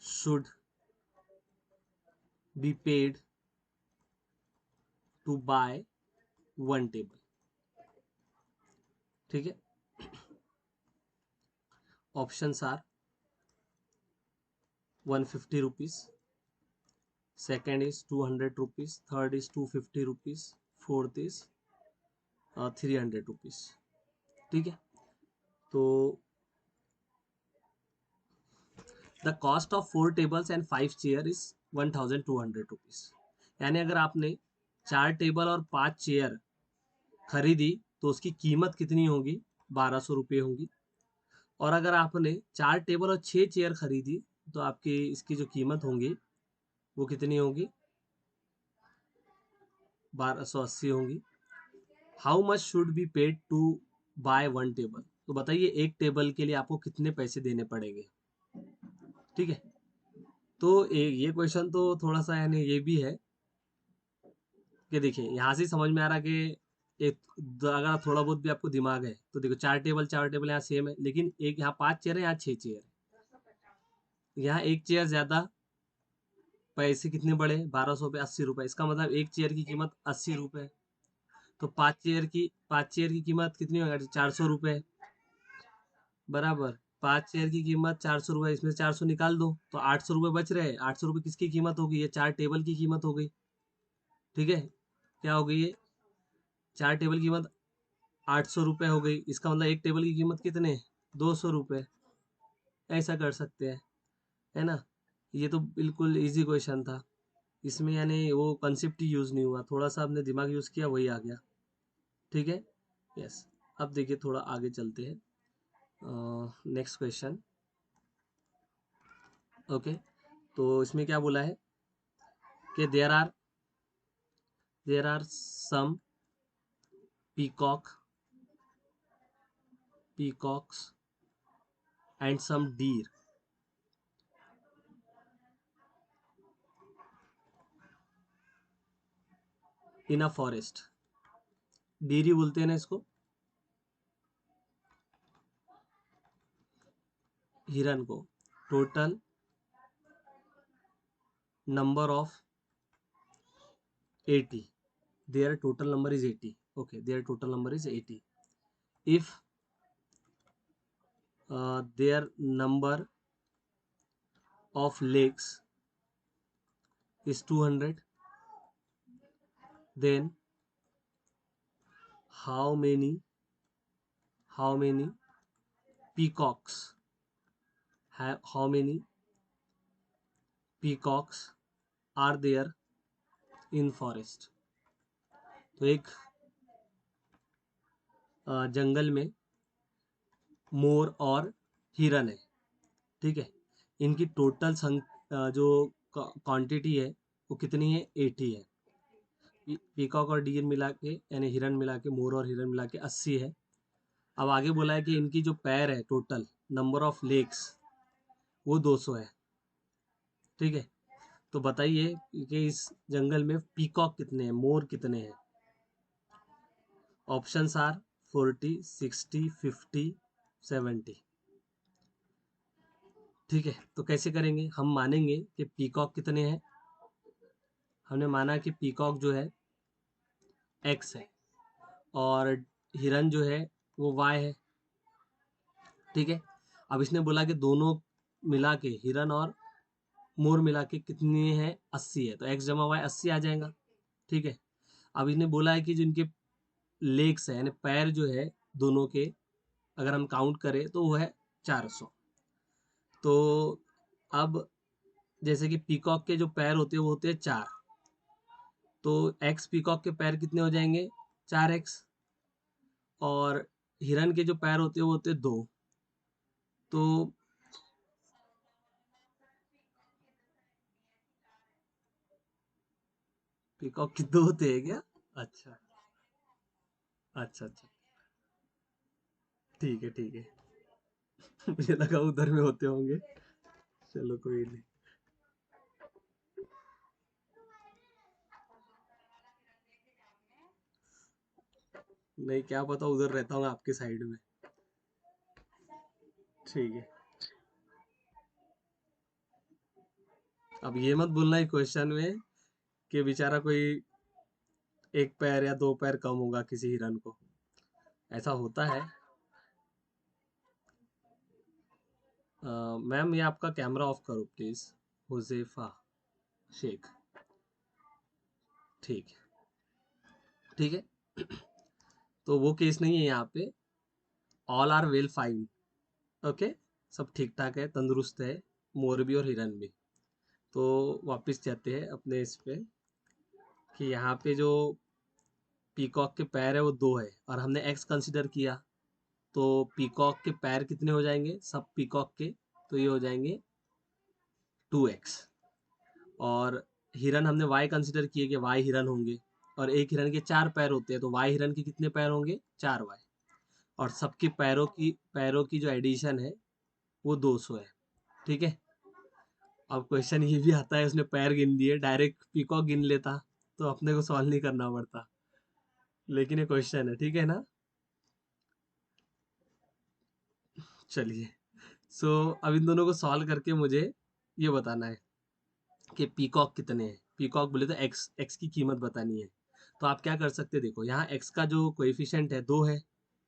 Speaker 1: should be paid to buy one table? ठीक है, options are 150 rupees, second is 200 rupees, third is 250 rupees, fourth is 300 rupees। ठीक है, तो the cost of 4 tables and 5 chair is 1200 rupees. यानी अगर आपने 4 table और 5 chair खरीदी तो उसकी कीमत कितनी होगी, 1200 रुपये होगी। और अगर आपने 4 टेबल और 6 चेयर खरीदी तो आपकी इसकी जो कीमत होंगी वो कितनी होगी, 1280 होंगी। How much should be paid to buy one table, तो बताइए एक टेबल के लिए आपको कितने पैसे देने पड़ेंगे। ठीक है, तो ये क्वेश्चन तो थोड़ा सा यानी ये भी है कि देखिए यहाँ से समझ में आ रहा कि एक अगर थोड़ा बहुत भी आपको दिमाग है तो देखो, 4 टेबल यहाँ सेम है, लेकिन एक यहाँ 5 चेयर है, यहाँ 6 चेयर है। यहाँ एक चेयर ज्यादा, पैसे कितने बढ़े, 1200 पे 80 रुपए, इसका मतलब एक चेयर की कीमत 80 रुपए। तो 5 चेयर की कीमत कितनी होगी, 400 रुपए, बराबर। 5 चेयर की कीमत 400 रुपए, इसमें से 400 निकाल दो तो 800 रुपए बच रहे। 800 रुपए किसकी कीमत होगी, ये 4 टेबल की कीमत हो गई। ठीक है, क्या हो गई ये, 4 टेबल की कीमत 800 रुपये हो गई, इसका मतलब एक टेबल की कीमत कितने, 200 रुपये। ऐसा कर सकते हैं, है ना। ये तो बिल्कुल इजी क्वेश्चन था, इसमें यानी वो कंसेप्ट ही यूज नहीं हुआ, थोड़ा सा आपने दिमाग यूज किया वही आ गया। ठीक है, यस। अब देखिए थोड़ा आगे चलते हैं, नेक्स्ट क्वेश्चन। ओके, तो इसमें क्या बोला है कि there are there are some peacocks and some deer in a forest. Deer ही बोलते हैं ना इसको, हिरन को. Total number of 80. Their total number is 80. Okay, their total number is 80. If their number of legs is 200, then how many peacocks how many peacocks are there in forest. तो एक जंगल में मोर और हिरन है, ठीक है. इनकी टोटल जो क्वांटिटी है वो कितनी है, 80 है. पीकॉक और डीर मिला के यानी हिरन मिला के, मोर और हिरन मिला के 80 है. अब आगे बोला है कि इनकी जो पैर है, टोटल नंबर ऑफ लेग्स वो 200 है, ठीक है. तो बताइए कि इस जंगल में पीकॉक कितने हैं, मोर कितने हैं. Options are 40, 60, 50, 70. ठीक है, तो कैसे करेंगे, हम मानेंगे कि पीकॉक कितने हैं. हमने माना कि पीकॉक जो है एक्स है और हिरन जो है वो वाई है, ठीक है. अब इसने बोला कि दोनों मिला के, हिरन और मोर मिला के कितने हैं, 80 है. तो एक्स जमा वाई 80 आ जाएगा, ठीक है. अब इसने बोला है कि जो इनके लेग्स है यानी पैर जो है दोनों के, अगर हम काउंट करें तो वो है 400. तो अब जैसे कि पीकॉक के जो पैर होते हैं वो होते हैं 4, तो एक्स पीकॉक के पैर कितने हो जाएंगे, 4x. और हिरन के जो पैर होते हैं वो होते हैं 2. तो पीकॉक के 2 होते हैं क्या. अच्छा अच्छा अच्छा, ठीक है ठीक है. मुझे लगा उधर में होते होंगे. चलो कोई नहीं. नहीं, क्या पता उधर रहता हूँ आपके साइड में. ठीक है. अब ये मत बोलना है क्वेश्चन में कि बेचारा कोई एक पैर या 2 पैर कम होगा किसी हिरन को. ऐसा होता है. मैम ये आपका कैमरा ऑफ करो प्लीज. हुजैफा शेख. ठीक है ठीक है. तो वो केस नहीं है यहाँ पे. All are well fine. Okay, सब ठीक ठाक है, तंदुरुस्त है, मोर भी और हिरन भी. तो वापस जाते हैं अपने इस पे कि यहाँ पे जो पीकॉक के पैर है वो 2 है और हमने एक्स कंसिडर किया. तो पीकॉक के पैर कितने हो जाएंगे, सब पीकॉक के, तो ये हो जाएंगे 2x. और हिरन हमने वाई कंसिडर किए कि वाई हिरन होंगे, और एक हिरन के 4 पैर होते हैं, तो वाई हिरन के कितने पैर होंगे, 4y. और सबके पैरों की जो एडिशन है वो 200 है, ठीक है. अब क्वेश्चन ये भी आता है, उसने पैर गिन लिए, डायरेक्ट पीकॉक गिन लेता तो अपने को सॉल्व नहीं करना पड़ता. लेकिन ये क्वेश्चन है, ठीक है ना. चलिए. सो अब इन दोनों को सॉल्व करके मुझे ये बताना है कि पीकॉक कितने हैं. पीकॉक बोले तो एक्स, एक्स की कीमत बतानी है. तो आप क्या कर सकते हैं, देखो यहाँ एक्स का जो कोएफिशिएंट है 2 है,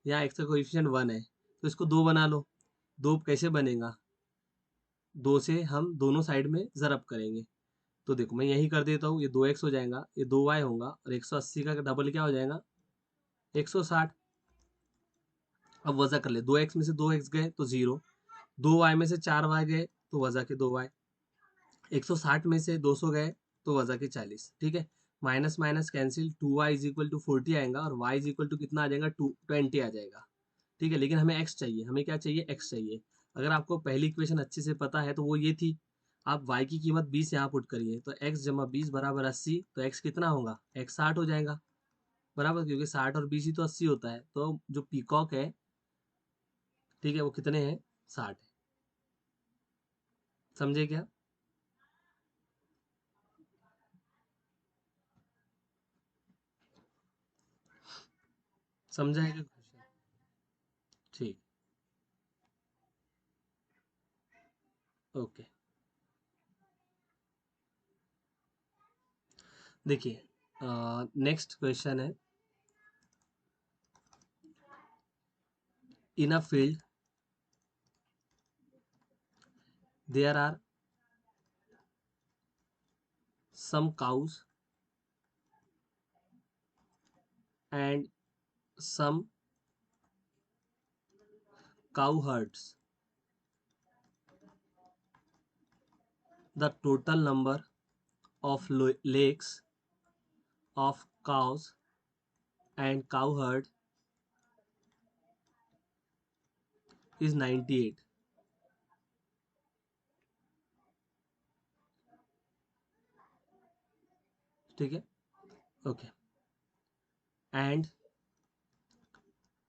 Speaker 1: यहाँ एक्स का कोएफिशिएंट 1 है, तो इसको 2 बना लो. 2 कैसे बनेगा, 2 से हम दोनों साइड में ज़रब करेंगे. तो देखो मैं यही कर देता हूँ, ये 2x हो जाएगा, ये 2y होगा, और 180 का डबल क्या हो जाएगा, 160. अब वजह कर ले, 2x में से 2x गए तो 0, 2y में से 4y गए तो वजह के 2y, 160 में से 200 गए तो वजह के 40, ठीक है. Minus minus cancel, 2y is equal to 40 आएगा और y इज इक्वल टू कितना आ जाएगा, 20 आ जाएगा, ठीक है. लेकिन हमें x चाहिए, हमें क्या चाहिए, x चाहिए. अगर आपको पहली इक्वेशन अच्छे से पता है तो वो ये थी. आप y की कीमत 20 यहाँ पुट करिए, तो x जमा 20 बराबर 80, तो x कितना होगा, x 60 हो जाएगा, बराबर, क्योंकि 60 और 20 ही तो 80 होता है। तो जो पीकॉक है, ठीक है, वो कितने हैं, 60 है। समझे क्या? समझा है क्या क्वेश्चन? ठीक, ओके। देखिए, नेक्स्ट क्वेश्चन है, in a field there are some cows and some cow herds. The total number of lakes of cows and cow herd is 98. ठीक है, okay. And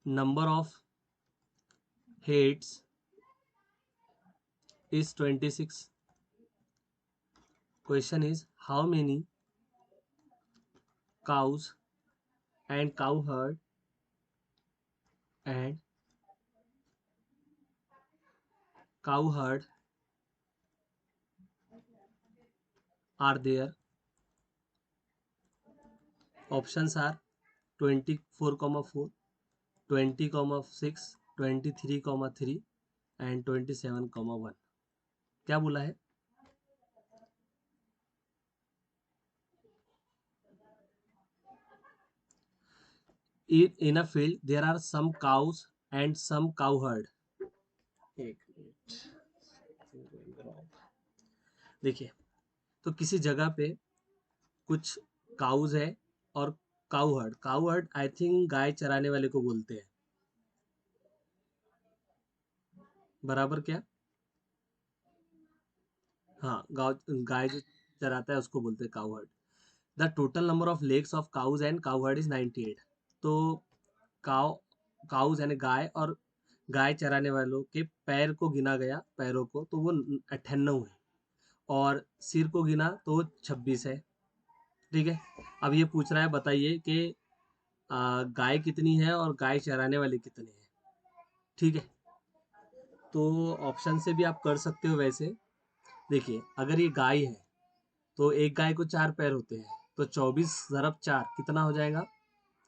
Speaker 1: number of heads is 26. Question is, how many cows and cow and herd are there? Options are 24,4, 20,6, 23,3 and 27,1. क्या बोला है? In a field there are some cows and some cow herd. एक minute, देखिए, तो किसी जगह पे कुछ काउज है और काउ हर्ड आई थिंक गाय चराने वाले को बोलते हैं, बराबर क्या? हाँ, गाय गाय जो चराता है उसको बोलते हैं cow heard. The total number of legs of cows and cow heard is 98। तो काउ काउज यानी गाय और गाय चराने वालों के पैर को गिना गया, पैरों को, तो वो 98 है, और सिर को गिना तो वो 26 है। ठीक है, अब ये पूछ रहा है, बताइए कि गाय कितनी है और गाय चराने वाले कितने हैं। ठीक है, तो ऑप्शन से भी आप कर सकते हो वैसे। देखिए, अगर ये गाय है तो एक गाय को 4 पैर होते हैं, तो 24 ज़रब 4 कितना हो जाएगा,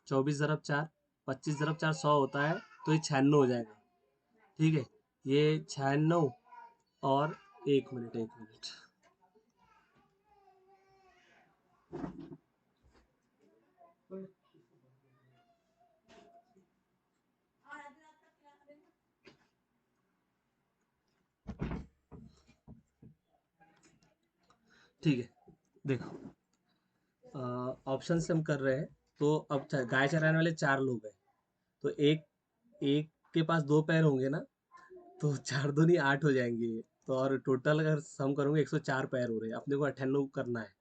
Speaker 1: 24 ज़रब 4, 25 ज़रब 4 100 होता है, तो ये 96 हो जाएगा। ठीक है, ये 96, और एक मिनट, एक मिनट, ठीक है, देखो, ऑप्शन से हम कर रहे हैं, तो अब गाय चराने वाले 4 लोग हैं, तो एक एक के पास 2 पैर होंगे ना, तो 4 दूनी 8 हो जाएंगे ये। तो और टोटल अगर सम करूंगे 104 पैर हो रहे हैं, अपने को 98 करना है।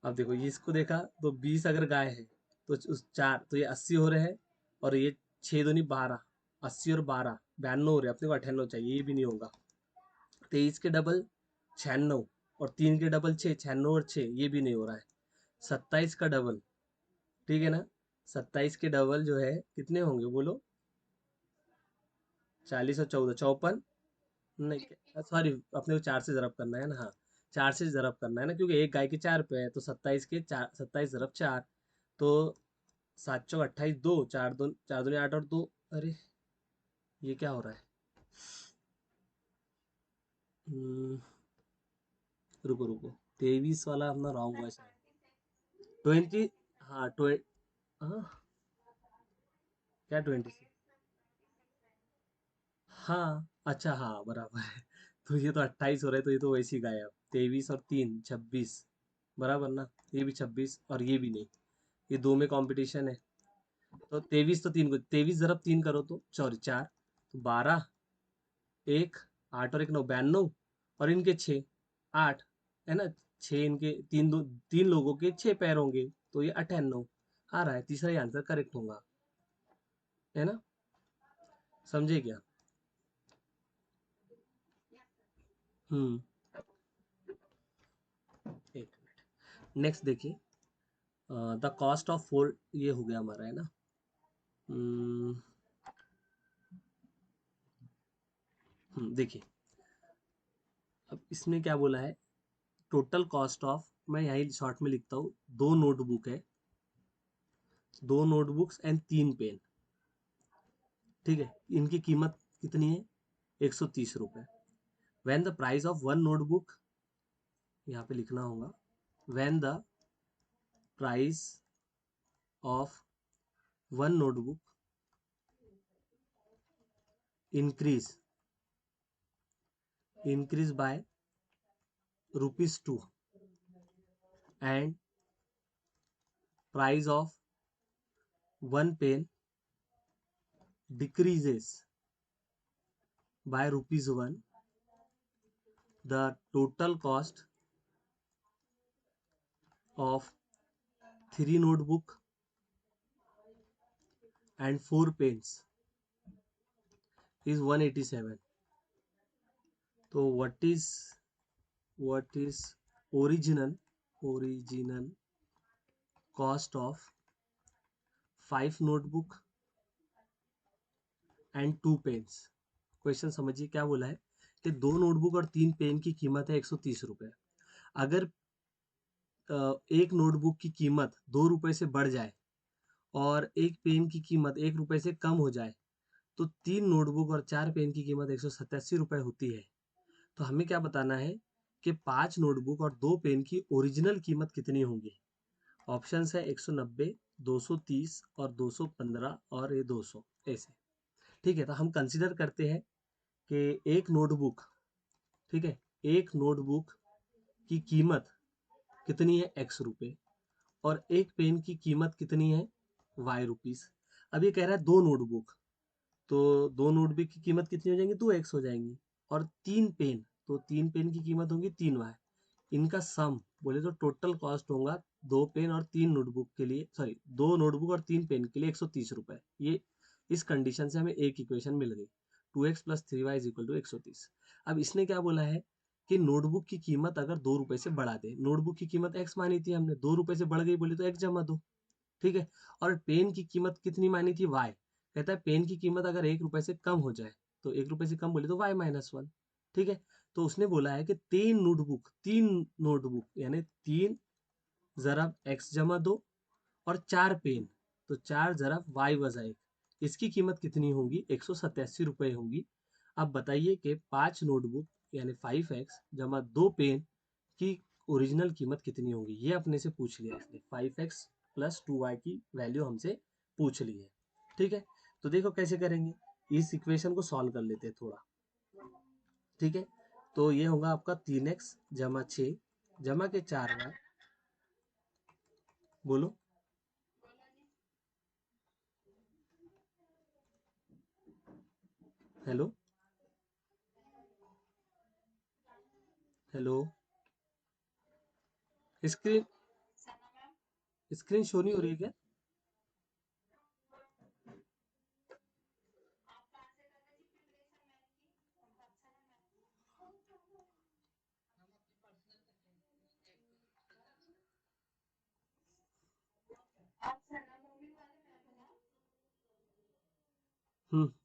Speaker 1: अब देखो, ये इसको देखा तो 20 अगर गाय है, तो उस 4 तो ये 80 हो रहे हैं, और ये 6 दूनी 12, 80 और 12 92 हो रहे हैं, अपने को 98 चाहिए, ये भी नहीं होगा। 23 के डबल 96, और 3 के डबल 6, 96 और 6, ये भी नहीं हो रहा है। 27 का डबल, ठीक है ना, 27 के डबल जो है कितने होंगे बोलो, 40 और 14 54, नहीं सॉरी, अपने को 4 से ज़रब करना है ना, हाँ, 4 से ज़रब करना है ना, क्योंकि एक गाय के 4 पे है, तो 27 के 4, 27 ज़रब 4, तो 7 चौक 28, 2 4 दूनी 8 और 2, अरे ये क्या हो रहा है, हम्म, रुको रुको, 23 वाला अपना रॉन्ग हुआ शायद, 20, हाँ 20, हाँ, क्या 26, हाँ अच्छा, हाँ बराबर है। तो ये तो 28 हो रहा है, तो ये तो वैसी गायब, 23 और 3 26, बराबर ना, ये भी 26 और ये भी नहीं, ये दो में कंपटीशन है। तो 23, तो 3 को 23 ज़रब 3 करो तो सॉरी 4, तो 12, 1, 8 और 1 9, 92, और इनके 6, 8 है ना, 6 इनके तीन लोगों के 6 पैर होंगे, तो ये 98 आ रहा है, तीसरा ही आंसर करेक्ट होगा, है ना, समझे क्या? हम्म। एक मिनट, नेक्स्ट देखिए, द कॉस्ट ऑफ फोर, ये हो गया हमारा, है ना। हम्म, देखिए, अब इसमें क्या बोला है, टोटल कॉस्ट ऑफ, मैं यही शॉर्ट में लिखता हूँ, दो नोटबुक है, दो नोटबुक्स एंड तीन पेन, ठीक है, इनकी कीमत कितनी है, 130 रुपये। When the price of one notebook, यहाँ पे लिखना होगा, when the price of one notebook increase by ₹2 and price of one pen decreases by ₹1, the total cost of three notebook and four pens is 187. So what is original cost of five notebook and two pens? Question समझिए क्या बोला है, कि दो notebook और तीन pen की कीमत है 130 रुपये। अगर एक नोटबुक की कीमत 2 रुपये से बढ़ जाए और एक पेन की कीमत 1 रुपये से कम हो जाए, तो तीन नोटबुक और चार पेन की कीमत 187 रुपये होती है। तो हमें क्या बताना है कि पांच नोटबुक और दो पेन की ओरिजिनल कीमत कितनी होगी। ऑप्शन है 190, 230 और 215 और ये 200, ऐसे। ठीक है, तो हम कंसिडर करते हैं कि एक नोटबुक, ठीक है, एक नोटबुक की कीमत कितनी है, ₹X, और एक पेन की कीमत कितनी है, ₹Y। अब ये कह रहा है दो नोटबुक, तो दो नोटबुक की कीमत कितनी हो जाएंगी, 2X हो जाएंगी, और तीन पेन, तो तीन पेन की कीमत होगी 3Y। इनका सम बोले तो टोटल कॉस्ट होगा दो पेन और तीन नोटबुक के लिए, सॉरी, दो नोटबुक और तीन पेन के लिए 130 रुपये। ये इस कंडीशन से हमें एक इक्वेशन मिल गई, 2X plus 3Y is equal to 130। अब इसने क्या बोला है कि नोटबुक की कीमत अगर 2 रुपये से बढ़ा दे, नोटबुक की कीमत X मानी थी हमने, 2 रुपये से बढ़ गई बोले तो X जमा दो, ठीक है। और पेन की कीमत कितनी मानी थी, Y। कहता है पेन की कीमत अगर 1 रुपये से कम हो जाए, तो 1 रुपये से कम बोले तो Y-1, ठीक है। तो उसने बोला है कि तीन नोटबुक यानी तीन ज़रब X जमा दो और चार पेन, तो चार ज़रब Y वजा एक, इसकी कीमत कितनी होगी, 187 रुपये होगी। अब बताइए कि पांच नोटबुक यानी 5X जमा दो पेन की ओरिजिनल कीमत कितनी होगी। ये अपने से पूछ लिया इसने, 5X प्लस 2Y की वैल्यू हमसे पूछ ली है, ठीक है। तो देखो कैसे करेंगे, इस इक्वेशन को सॉल्व कर लेते हैं थोड़ा, ठीक है। तो ये होगा आपका 3X जमा 6 जमा के 4Y, बोलो, hello, hello, screen screen show नहीं हो रही है क्या?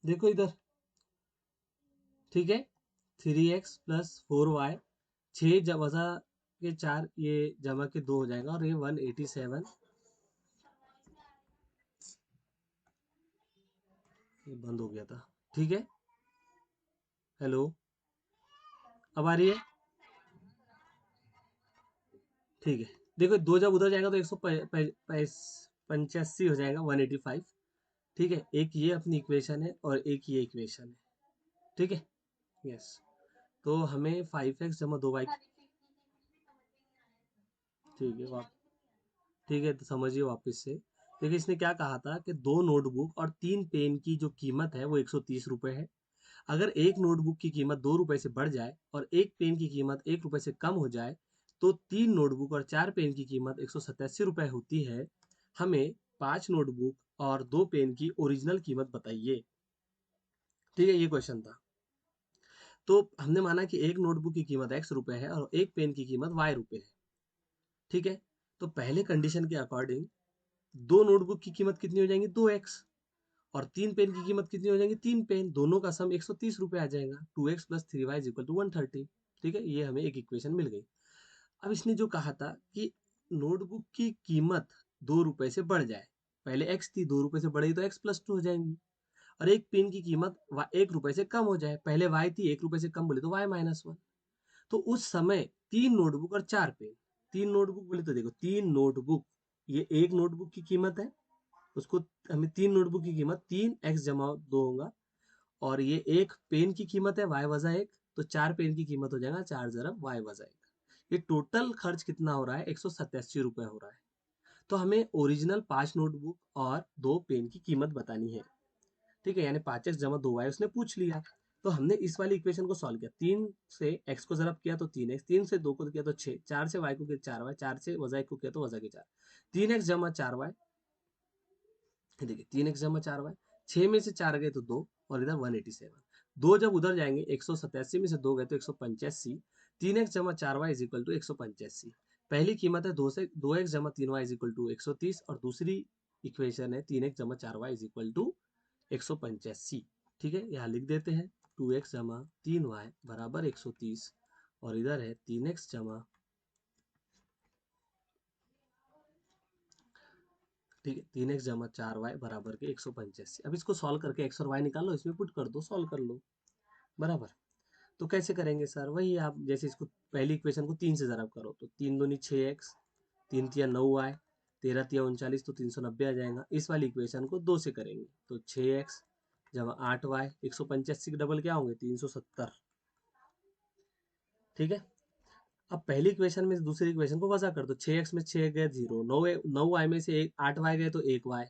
Speaker 1: देखो इधर, ठीक है, 3X प्लस 4Y, 6 वजा के 4, ये जमा के 2 हो जाएगा, और ये 187, ये बंद हो गया था, ठीक है। हेलो, अब आ रही है, ठीक है। देखो दो जब उधर जाएगा तो 185 हो जाएगा, 185, ठीक है। एक ये अपनी इक्वेशन है और एक ये इक्वेशन है, ठीक है, यस। तो हमें 5X जमा 2Y, ठीक है, ठीक है, तो समझिए वापस से। देखिए इसने क्या कहा था कि दो नोटबुक और तीन पेन की जो कीमत है वो 130 रुपये है। अगर एक नोटबुक की कीमत 2 रुपए से बढ़ जाए और एक पेन की कीमत 1 रुपए से कम हो जाए तो 3 नोटबुक और 4 पेन की कीमत 187 रुपए होती है। हमें 5 नोटबुक और 2 पेन की ओरिजिनल कीमत बताइए। ठीक है, ये क्वेश्चन था। तो हमने माना कि एक नोटबुक की कीमत x रुपए है और एक पेन की कीमत y रुपए है। ठीक है, तो पहले कंडीशन के अकॉर्डिंग दो नोटबुक की कीमत कितनी हो जाएंगी, 2x, और 3 पेन की कीमत कितनी हो जाएंगी, 3 पेन, दोनों का सम 130 रुपए आ जाएगा। 2x plus 3y is equal to 130। ठीक है, ये हमें एक इक्वेशन मिल गई। अब इसने जो कहा था कि नोटबुक की कीमत 2 रुपए से बढ़ जाए, पहले x थी, 2 रुपए से बढ़ी तो x प्लस 2 हो जाएंगी, और एक पेन की कीमत 1 रुपए से कम हो जाए, पहले y थी, 1 रुपए से कम बोले तो y माइनस 1। तो उस समय 3 नोटबुक और 4 पेन, 3 नोटबुक बोले तो देखो 3 नोटबुक, ये एक नोटबुक की कीमत है, उसको हमें 3 नोटबुक की कीमत 3x जमा 2 होगा, और ये एक पेन की कीमत है y वजा 1, तो 4 पेन की कीमत हो जाएगा 4 जरब y वजा 1। ये टोटल खर्च कितना हो रहा है, 187 रुपए हो रहा है। तो हमें ओरिजिनल 5 नोटबुक और 2 पेन की कीमत बतानी है। ठीक है, यानी 5x जमा 2y उसने पूछ लिया। तो हमने इस वाली इक्वेशन को सॉल्व किया, 3 से x को जरब किया तो 3x, 3 से 2 को किया तो 6, 4 से y को किया 4y, 4 से वजा 1 को किया तो वजा के 4, 3x जमा 4y। देखिए 3x जमा 4y, 6 में से 4 गए तो 2, और इधर 187। दो जब उधर जाएंगे 187 में से 2 गए तो 185। 3x जमा 4y इज इक्वल टू 185। पहली कीमत है 2 से 2x जमा 3y इज इक्वल टू 130, और दूसरी इक्वेशन है 3x जमा 4y इज इक्वल टू 185। ठीक है, यहाँ लिख देते हैं 2x जमा 3y बराबर 130, और इधर है 3x जमा, ठीक है, 3x जमा 4y बराबर के 185। अब इसको सॉल्व करके x और y निकालो, इसमें पुट कर दो, सॉल्व कर लो। बराबर। तो कैसे करेंगे सर, वही आप जैसे इसको पहली इक्वेशन को 3 से ज़रब करो तो 3 दूनी 6x, 3 तिया 9y, 13 तिया 39, तो 390 आ जाएगा। इस वाली इक्वेशन को 2 से करेंगे तो 6x जमा 8y, 185 के डबल क्या होंगे, 370। ठीक है, अब पहली इक्वेशन में से दूसरी इक्वेशन को वजा कर दो, 6x में 6 गए 0, 9y में से 8y गए तो 1y,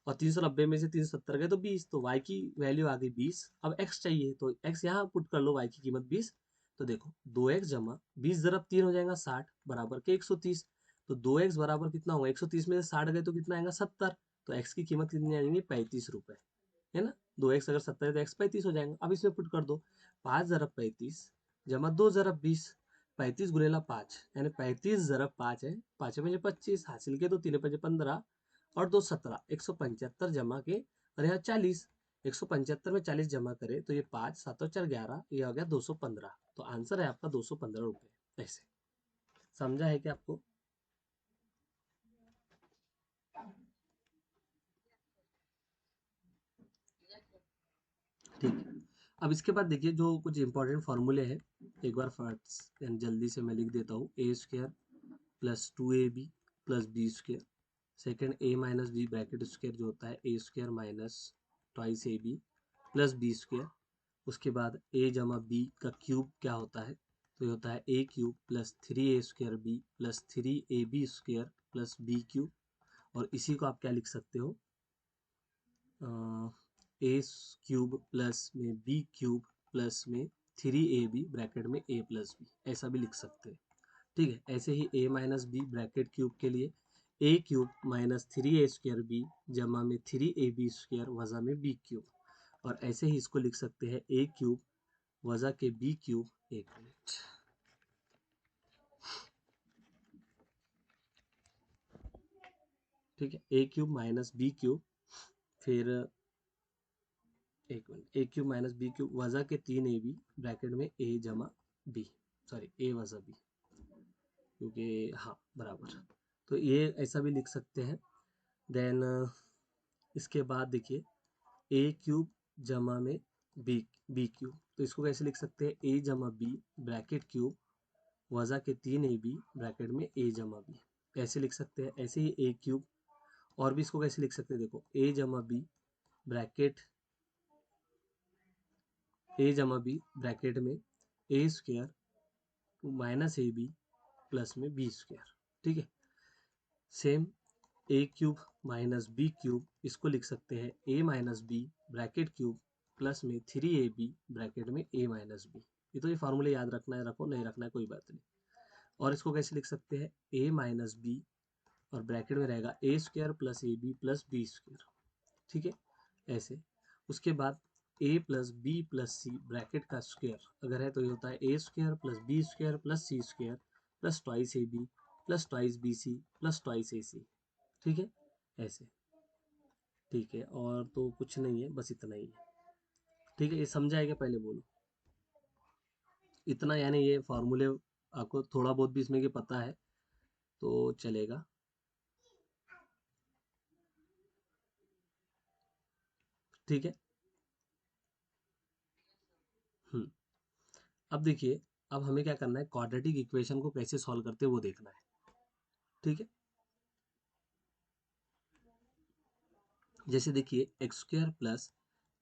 Speaker 1: और 390 में से 370 गए तो 20, तो y की वैल्यू आ गई 20। अब x चाहिए तो x यहाँ पुट कर लो, y की कीमत 20। तो देखो 2x जमा 20 जरब 3 हो जाएगा 60 बराबर के 130। तो 2x बराबर कितना होगा, 130 में से 60 गए तो कितना आएगा 70। तो x की कीमत कितनी आ जाएगी, 35 रुपए, है ना। 2x अगर 70 है तो x 35 हो जाएगा। अब इसमें पुट कर दो, 5 जरब 35 जमा 2 जरब 20, 35 गुनेला 5 यानी 35 जरब 5 है, 5 में 25 हासिल के, तो 3 पंजे 15 और 2 17, 175 जमा के, और यहाँ 40, 175 में 40 जमा करे तो ये 5 7 और 4 11, ये आ गया 215। तो आंसर है आपका 215 रुपये। ऐसे समझा है कि आपको। ठीक है, अब इसके बाद देखिए जो कुछ इंपॉर्टेंट फार्मूले हैं, एक बार फर्स्ट जल्दी से मैं लिख देता हूँ। A square plus 2ab plus B square, second A minus B bracket square जो होता है A square minus twice A B plus B square. उसके बाद a जमा बी का क्यूब क्या होता है, तो ये होता है a cube plus 3a square b plus 3ab square plus b cube. और इसी को आप क्या लिख सकते हो, ए क्यूब प्लस में बी क्यूब प्लस में 3ab ब्रैकेट में a प्लस बी, ऐसा भी लिख सकते हैं। ठीक है, ऐसे ही a minus B bracket cube के लिए a cube minus 3a square b जमा में 3ab स्क्र वजा में b क्यूब, और ऐसे ही इसको लिख सकते हैं a क्यूब वजा के बी क्यूब। एक मिनट, ठीक है, ए क्यूब माइनस बी क्यूब, फिर एक मिनट, ए क्यूब माइनस बी क्यूब वजा के 3ab ब्रैकेट में a जमा बी, सॉरी a वजा बी, क्योंकि हाँ बराबर। तो ये ऐसा भी लिख सकते हैं। देन इसके बाद देखिए ए क्यूब जमा में बी क्यूब, तो इसको कैसे लिख सकते हैं, ए जमा बी ब्रैकेट क्यूब वजा के 3ab ब्रैकेट में a जमा बी, ऐसे लिख सकते हैं। ऐसे ही ए क्यूब, और भी इसको कैसे लिख सकते हैं, देखो a जमा बी ब्रैकेट ब्रैकेट में a square minus A B plus में बी स्क्र। ठीक है, same A cube minus B cube, इसको लिख सकते हैं A minus B bracket cube plus में 3ab ब्रैकेट में a माइनस बी। ये तो ये फार्मूले याद रखना है, रखो, नहीं रखना है कोई बात नहीं। और इसको कैसे लिख सकते हैं, a माइनस बी और ब्रैकेट में रहेगा A square plus A B plus B square. ठीक है, ऐसे। उसके बाद a plus B plus C bracket का स्क्वायर अगर है तो ये होता है A square plus B square plus C square plus twice A B plus twice B C plus twice A C. ठीक है, ऐसे। ठीक है, और तो कुछ नहीं है, बस इतना ही है। ठीक है, ये समझा है क्या, पहले बोलो। इतना यानी ये फॉर्मूले आपको थोड़ा बहुत भी इसमें के पता है तो चलेगा। ठीक है। हम्म। अब देखिए, अब हमें क्या करना है, क्वाड्रेटिक इक्वेशन को कैसे सॉल्व करते हैं वो देखना है। ठीक है, जैसे देखिए एक्स स्क्वायर प्लस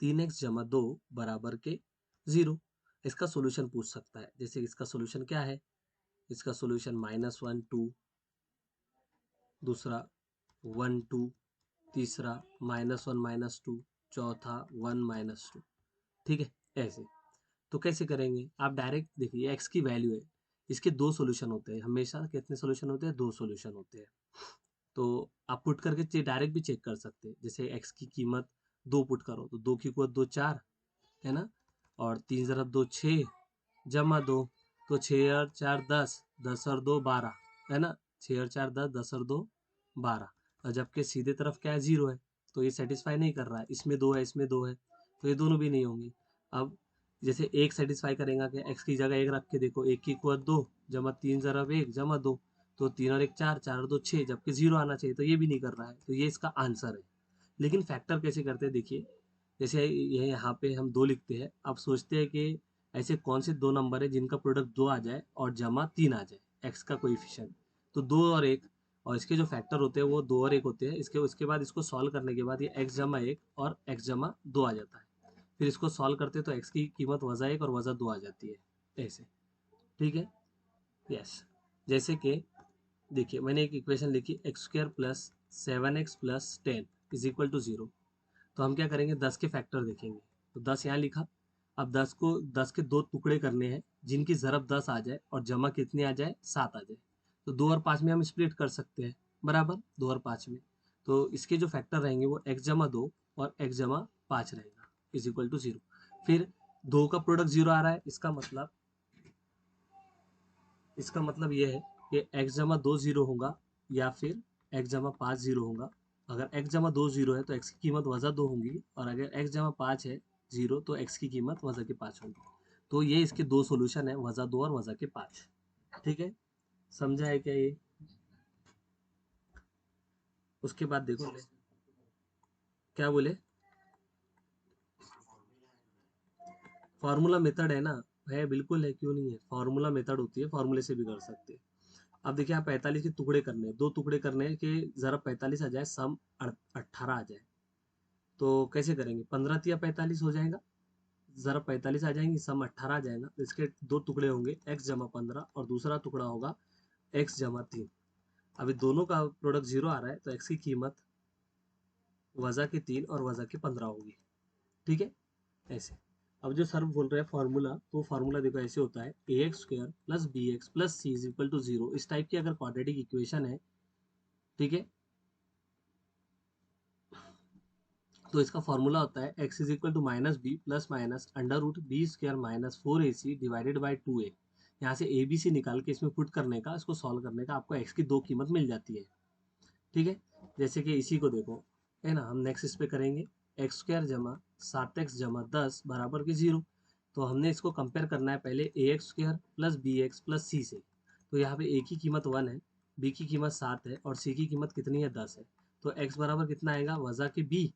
Speaker 1: 3x जमा 2 बराबर के 0। इसका सोल्यूशन पूछ सकता है। जैसे इसका सोल्यूशन क्या है, इसका सोल्यूशन -1 2, दूसरा 1 2, तीसरा -1 -2, चौथा 1 -2। ठीक है, ऐसे। तो कैसे करेंगे, आप डायरेक्ट देखिए एक्स की वैल्यू है, इसके दो सोल्यूशन होते हैं हमेशा। कितने सोल्यूशन होते हैं, दो सोल्यूशन होते हैं। तो आप पुट करके डायरेक्ट भी चेक कर सकते हैं। जैसे एक्स की कीमत 2 पुट करो तो 2 की कीमत 2 4 है ना, और 3 ज़रब 2 6 जमा 2, तो 6 और 4 10, 10 और 2 12 है ना, 6 और 4 10, 10 और 2 12। और जबकि सीधे तरफ क्या है, 0 है, तो ये सेटिस्फाई नहीं कर रहा है। इसमें 2 है, इसमें 2 है, तो ये दोनों भी नहीं होंगी। अब जैसे एक सेटिस्फाई करेगा कि एक्स की जगह एक रख के देखो, एक की कीमत 2 जमा 3 ज़रब 1 जमा 2, तो 3 और 1 4, 4 और 2 6, जबकि 0 आना चाहिए, तो ये भी नहीं कर रहा है, तो ये इसका आंसर है। लेकिन फैक्टर कैसे करते हैं देखिए, जैसे ये यहाँ पे हम 2 लिखते हैं, अब सोचते हैं कि ऐसे कौन से दो नंबर है जिनका प्रोडक्ट 2 आ जाए और जमा 3 आ जाए, एक्स का कोएफिशिएंट। तो 2 और 1, और इसके जो फैक्टर होते हैं वो 2 और 1 होते हैं। इसके उसके बाद इसको सॉल्व करने के बाद ये एक्स जमा 1 और एक्स जमा 2 आ जाता है। फिर इसको सॉल्व करते हैं तो एक्स की कीमत वज़ा 1 और वज़ा 2 आ जाती है, ऐसे। ठीक है, यस। जैसे कि देखिए मैंने एक इक्वेशन लिखी, x square plus 7x plus 10 is equal to 0। तो हम क्या करेंगे, 10 के फैक्टर देखेंगे। तो 10 यहाँ लिखा। अब 10 को 10 के दो टुकड़े करने हैं जिनकी ज़रब 10 आ जाए और जमा कितनी आ जाए, 7 आ जाए। तो 2 और 5 में हम स्प्लिट कर सकते हैं, बराबर 2 और 5 में। तो इसके जो फैक्टर रहेंगे वो x जमा 2 और x जमा 5 रहेगा, इज इक्वल टू 0। फिर 2 का प्रोडक्ट 0 आ रहा है, इसका मतलब ये है कि x जमा 2 0 होगा या फिर x जमा 5 0 होगा। अगर x जमा 2 0 है तो x की कीमत वज़ा 2 होगी, और अगर x जमा 5 है 0 तो x की कीमत वज़ा के 5 होगी। तो ये इसके दो सॉल्यूशन है, वज़ा 2 और वज़ा के 5। ठीक है, समझा है क्या ये। उसके बाद देखो, क्या बोले, फार्मूला मेथड है ना, है बिल्कुल है, क्यों नहीं है, फार्मूला मेथड होती है, फार्मूले से भी कर सकते हैं। अब देखिए आप 45 के टुकड़े करने हैं, दो टुकड़े करने हैं कि ज़रा 45 आ जाए, सम 18 आ जाए। तो कैसे करेंगे, 15 तिया 45 हो जाएगा, ज़रा 45 आ जाएंगी, सम 18 आ जाएगा। तो इसके दो टुकड़े होंगे, x जमा 15 और दूसरा टुकड़ा होगा x जमा 3। अभी दोनों का प्रोडक्ट 0 आ रहा है तो x की कीमत वज़ा के 3 और वज़ा के 15 होगी। ठीक है, ऐसे। अब जो सर बोल रहे हैं फार्मूला, तो फार्मूला देखो ऐसे होता है, A X square plus B X plus C is equal to 0। इस टाइप की अगर क्वाड्रेटिक इक्वेशन है, ठीक है, तो इसका फॉर्मूला होता है x is equal to minus b plus minus under root b square minus 4ac divided by 2a। यहाँ से ए बी सी निकाल के इसमें पुट करने का, इसको सॉल्व करने का, आपको x की दो कीमत मिल जाती है। ठीक है, जैसे कि इसी को देखो, है ना, हम नेक्स्ट इस पे करेंगे, एक्स स्क्वायर जमा 7x जमा 10 बराबर के 0। तो हमने इसको कंपेयर करना है पहले A X square plus B X plus C से। तो यहाँ पे ए की कीमत 1 है, बी की कीमत 7 है और सी की कीमत कितनी है, 10 है। तो x बराबर कितना आएगा, वज़ा के b,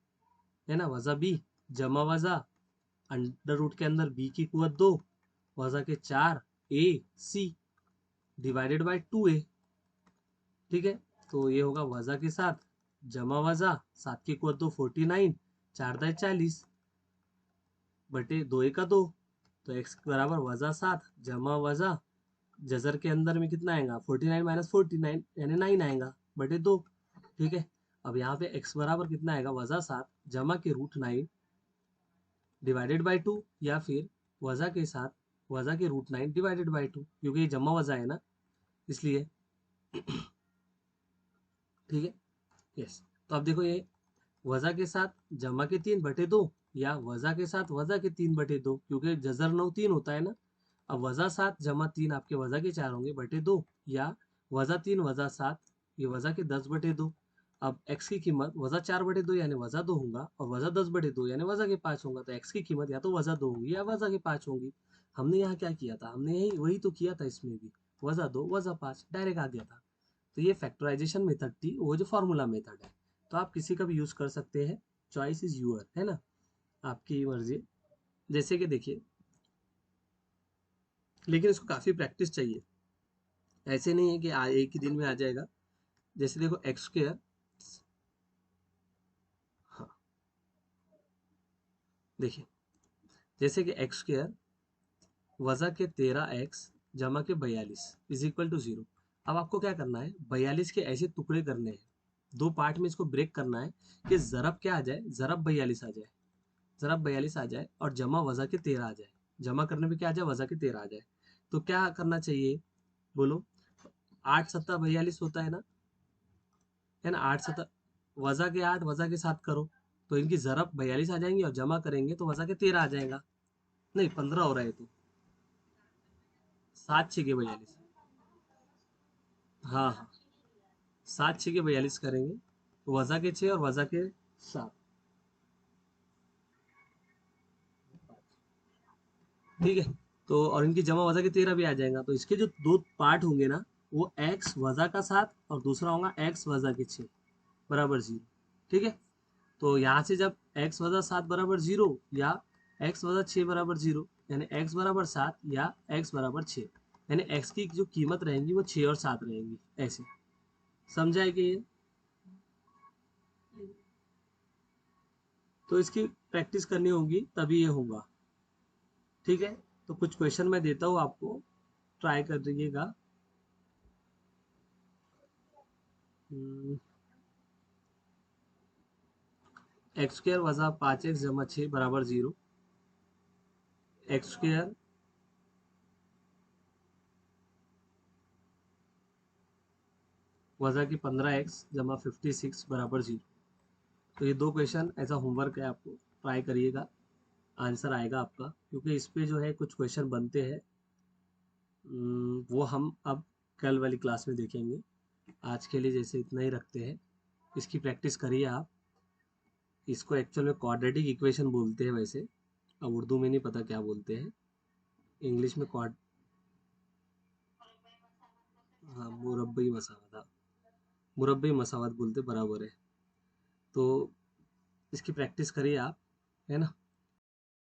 Speaker 1: है ना, वज़ा b जमा वज़ा अंडर रूट के अंदर b की कुवत 2 वज़ा के 4 ए सी डिवाइडेड बाई 2a। ठीक है, तो ये होगा वज़ा के साथ जमा वज़ा, 7 की कुवत 2 49, 4 दाए 40 बटे 2 का 2। तो x बराबर वज़ा 7 जमा वज़ा, जजर के अंदर में कितना आएगा, 49 माइनस 49 यानी 9 आएगा बटे 2। ठीक है, अब यहाँ पे x बराबर कितना आएगा, वज़ा 7 जमा के रूट 9 डिवाइडेड बाई 2 या फिर वज़ा के साथ वज़ा के √9 डिवाइडेड बाई 2, क्योंकि ये जमा वज़ा है ना, इसलिए। ठीक है, यस। तो अब देखो, ये वज़ा के साथ जमा के 3/2 या वज़ा के साथ वज़ा के 3/2, क्योंकि जज़र 9 3 होता है ना। अब वज़ा 7 जमा 3 आपके वज़ा के 4 होंगे बटे 2, या वज़ा 3 वज़ा 7 ये वज़ा के 10/2। अब x की कीमत वज़ा 4/2 यानी वज़ा 2 होगा, और वज़ा 10/2 यानी वज़ा के 5 होगा। तो x की कीमत या तो वज़ा 2 होगी या वज़ा के 5 होगी। हमने यहाँ क्या किया था, हमने यही वही तो किया था, इसमें भी वज़ा 2 वज़ा 5 डायरेक्ट आ गया था। तो ये फैक्टराइजेशन मेथड थी, वो जो फॉर्मूला मेथड है। तो आप किसी का भी यूज कर सकते हैं, चॉइस इज यूअर, है ना, आपकी मर्जी। जैसे कि देखिए, लेकिन इसको काफी प्रैक्टिस चाहिए, ऐसे नहीं है कि एक ही दिन में आ जाएगा। जैसे देखो एक्स स्क्वायर, हाँ देखिए, जैसे कि एक्स स्क्वायर वज़ा के 13x जमा के 42 इज इक्वल टू 0। अब आपको क्या करना है, 42 के ऐसे टुकड़े करने हैं, दो पार्ट में इसको ब्रेक करना है कि ज़रब क्या आ जाए, ज़रब 42 आ जाए, ज़रब 42 आ जाए, और जमा वज़ा के 13 आ जाए। जमा करने में क्या आ जाए, वज़ा के 13 आ जाए। तो क्या करना चाहिए, बोलो। 8 7 42 होता है ना, 8 7 वज़ा के 8 वज़ा के 7 करो, तो इनकी ज़रब 42 आ जाएंगी, और जमा करेंगे तो वज़ा के 13 आ जाएगा। नहीं, 15 हो रहा है तो 7 6 के 42। हाँ हाँ, 7 6 के 42 करेंगे, वज़ा के 6 और वज़ा के 7। ठीक है, तो और इनकी जमा वज़ा के 13 भी आ जाएगा। तो इसके जो दो पार्ट होंगे ना, वो x वज़ा का 7 और दूसरा होगा x वज़ा के 6 बराबर 0। ठीक है, तो यहाँ से जब x वज़ा 7 बराबर 0 या x वज़ा 6 बराबर 0, यानी x बराबर 7 या x बराबर 6, यानी x की जो कीमत रहेंगी वो 6 और 7 रहेंगी, ऐसे। समझा है कि ये? तो इसकी प्रैक्टिस करनी होगी तभी ये होगा। ठीक है, तो कुछ क्वेश्चन मैं देता हूँ आपको, ट्राई कर दीजिएगा। एक्स स्क्र वज़ा 5x जमा 6 बराबर 0। एक्स स्क्र वज़ा की 15x जमा 56 बराबर 0। तो ये दो क्वेश्चन ऐसा होमवर्क है, आपको ट्राई करिएगा, आंसर आएगा आपका, क्योंकि इस पे जो है कुछ क्वेश्चन बनते हैं। वो हम अब कल वाली क्लास में देखेंगे। आज के लिए जैसे इतना ही रखते हैं, इसकी प्रैक्टिस करिए आप। इसको एक्चुअल में क्वाड्रेटिक इक्वेशन बोलते हैं वैसे, अब उर्दू में नहीं पता क्या बोलते हैं, इंग्लिश में क्वाड हाँ, मुरब्बी मसावत, मुरब्बी मसावत बोलते, बराबर है। तो इसकी प्रैक्टिस करिए आप, है ना।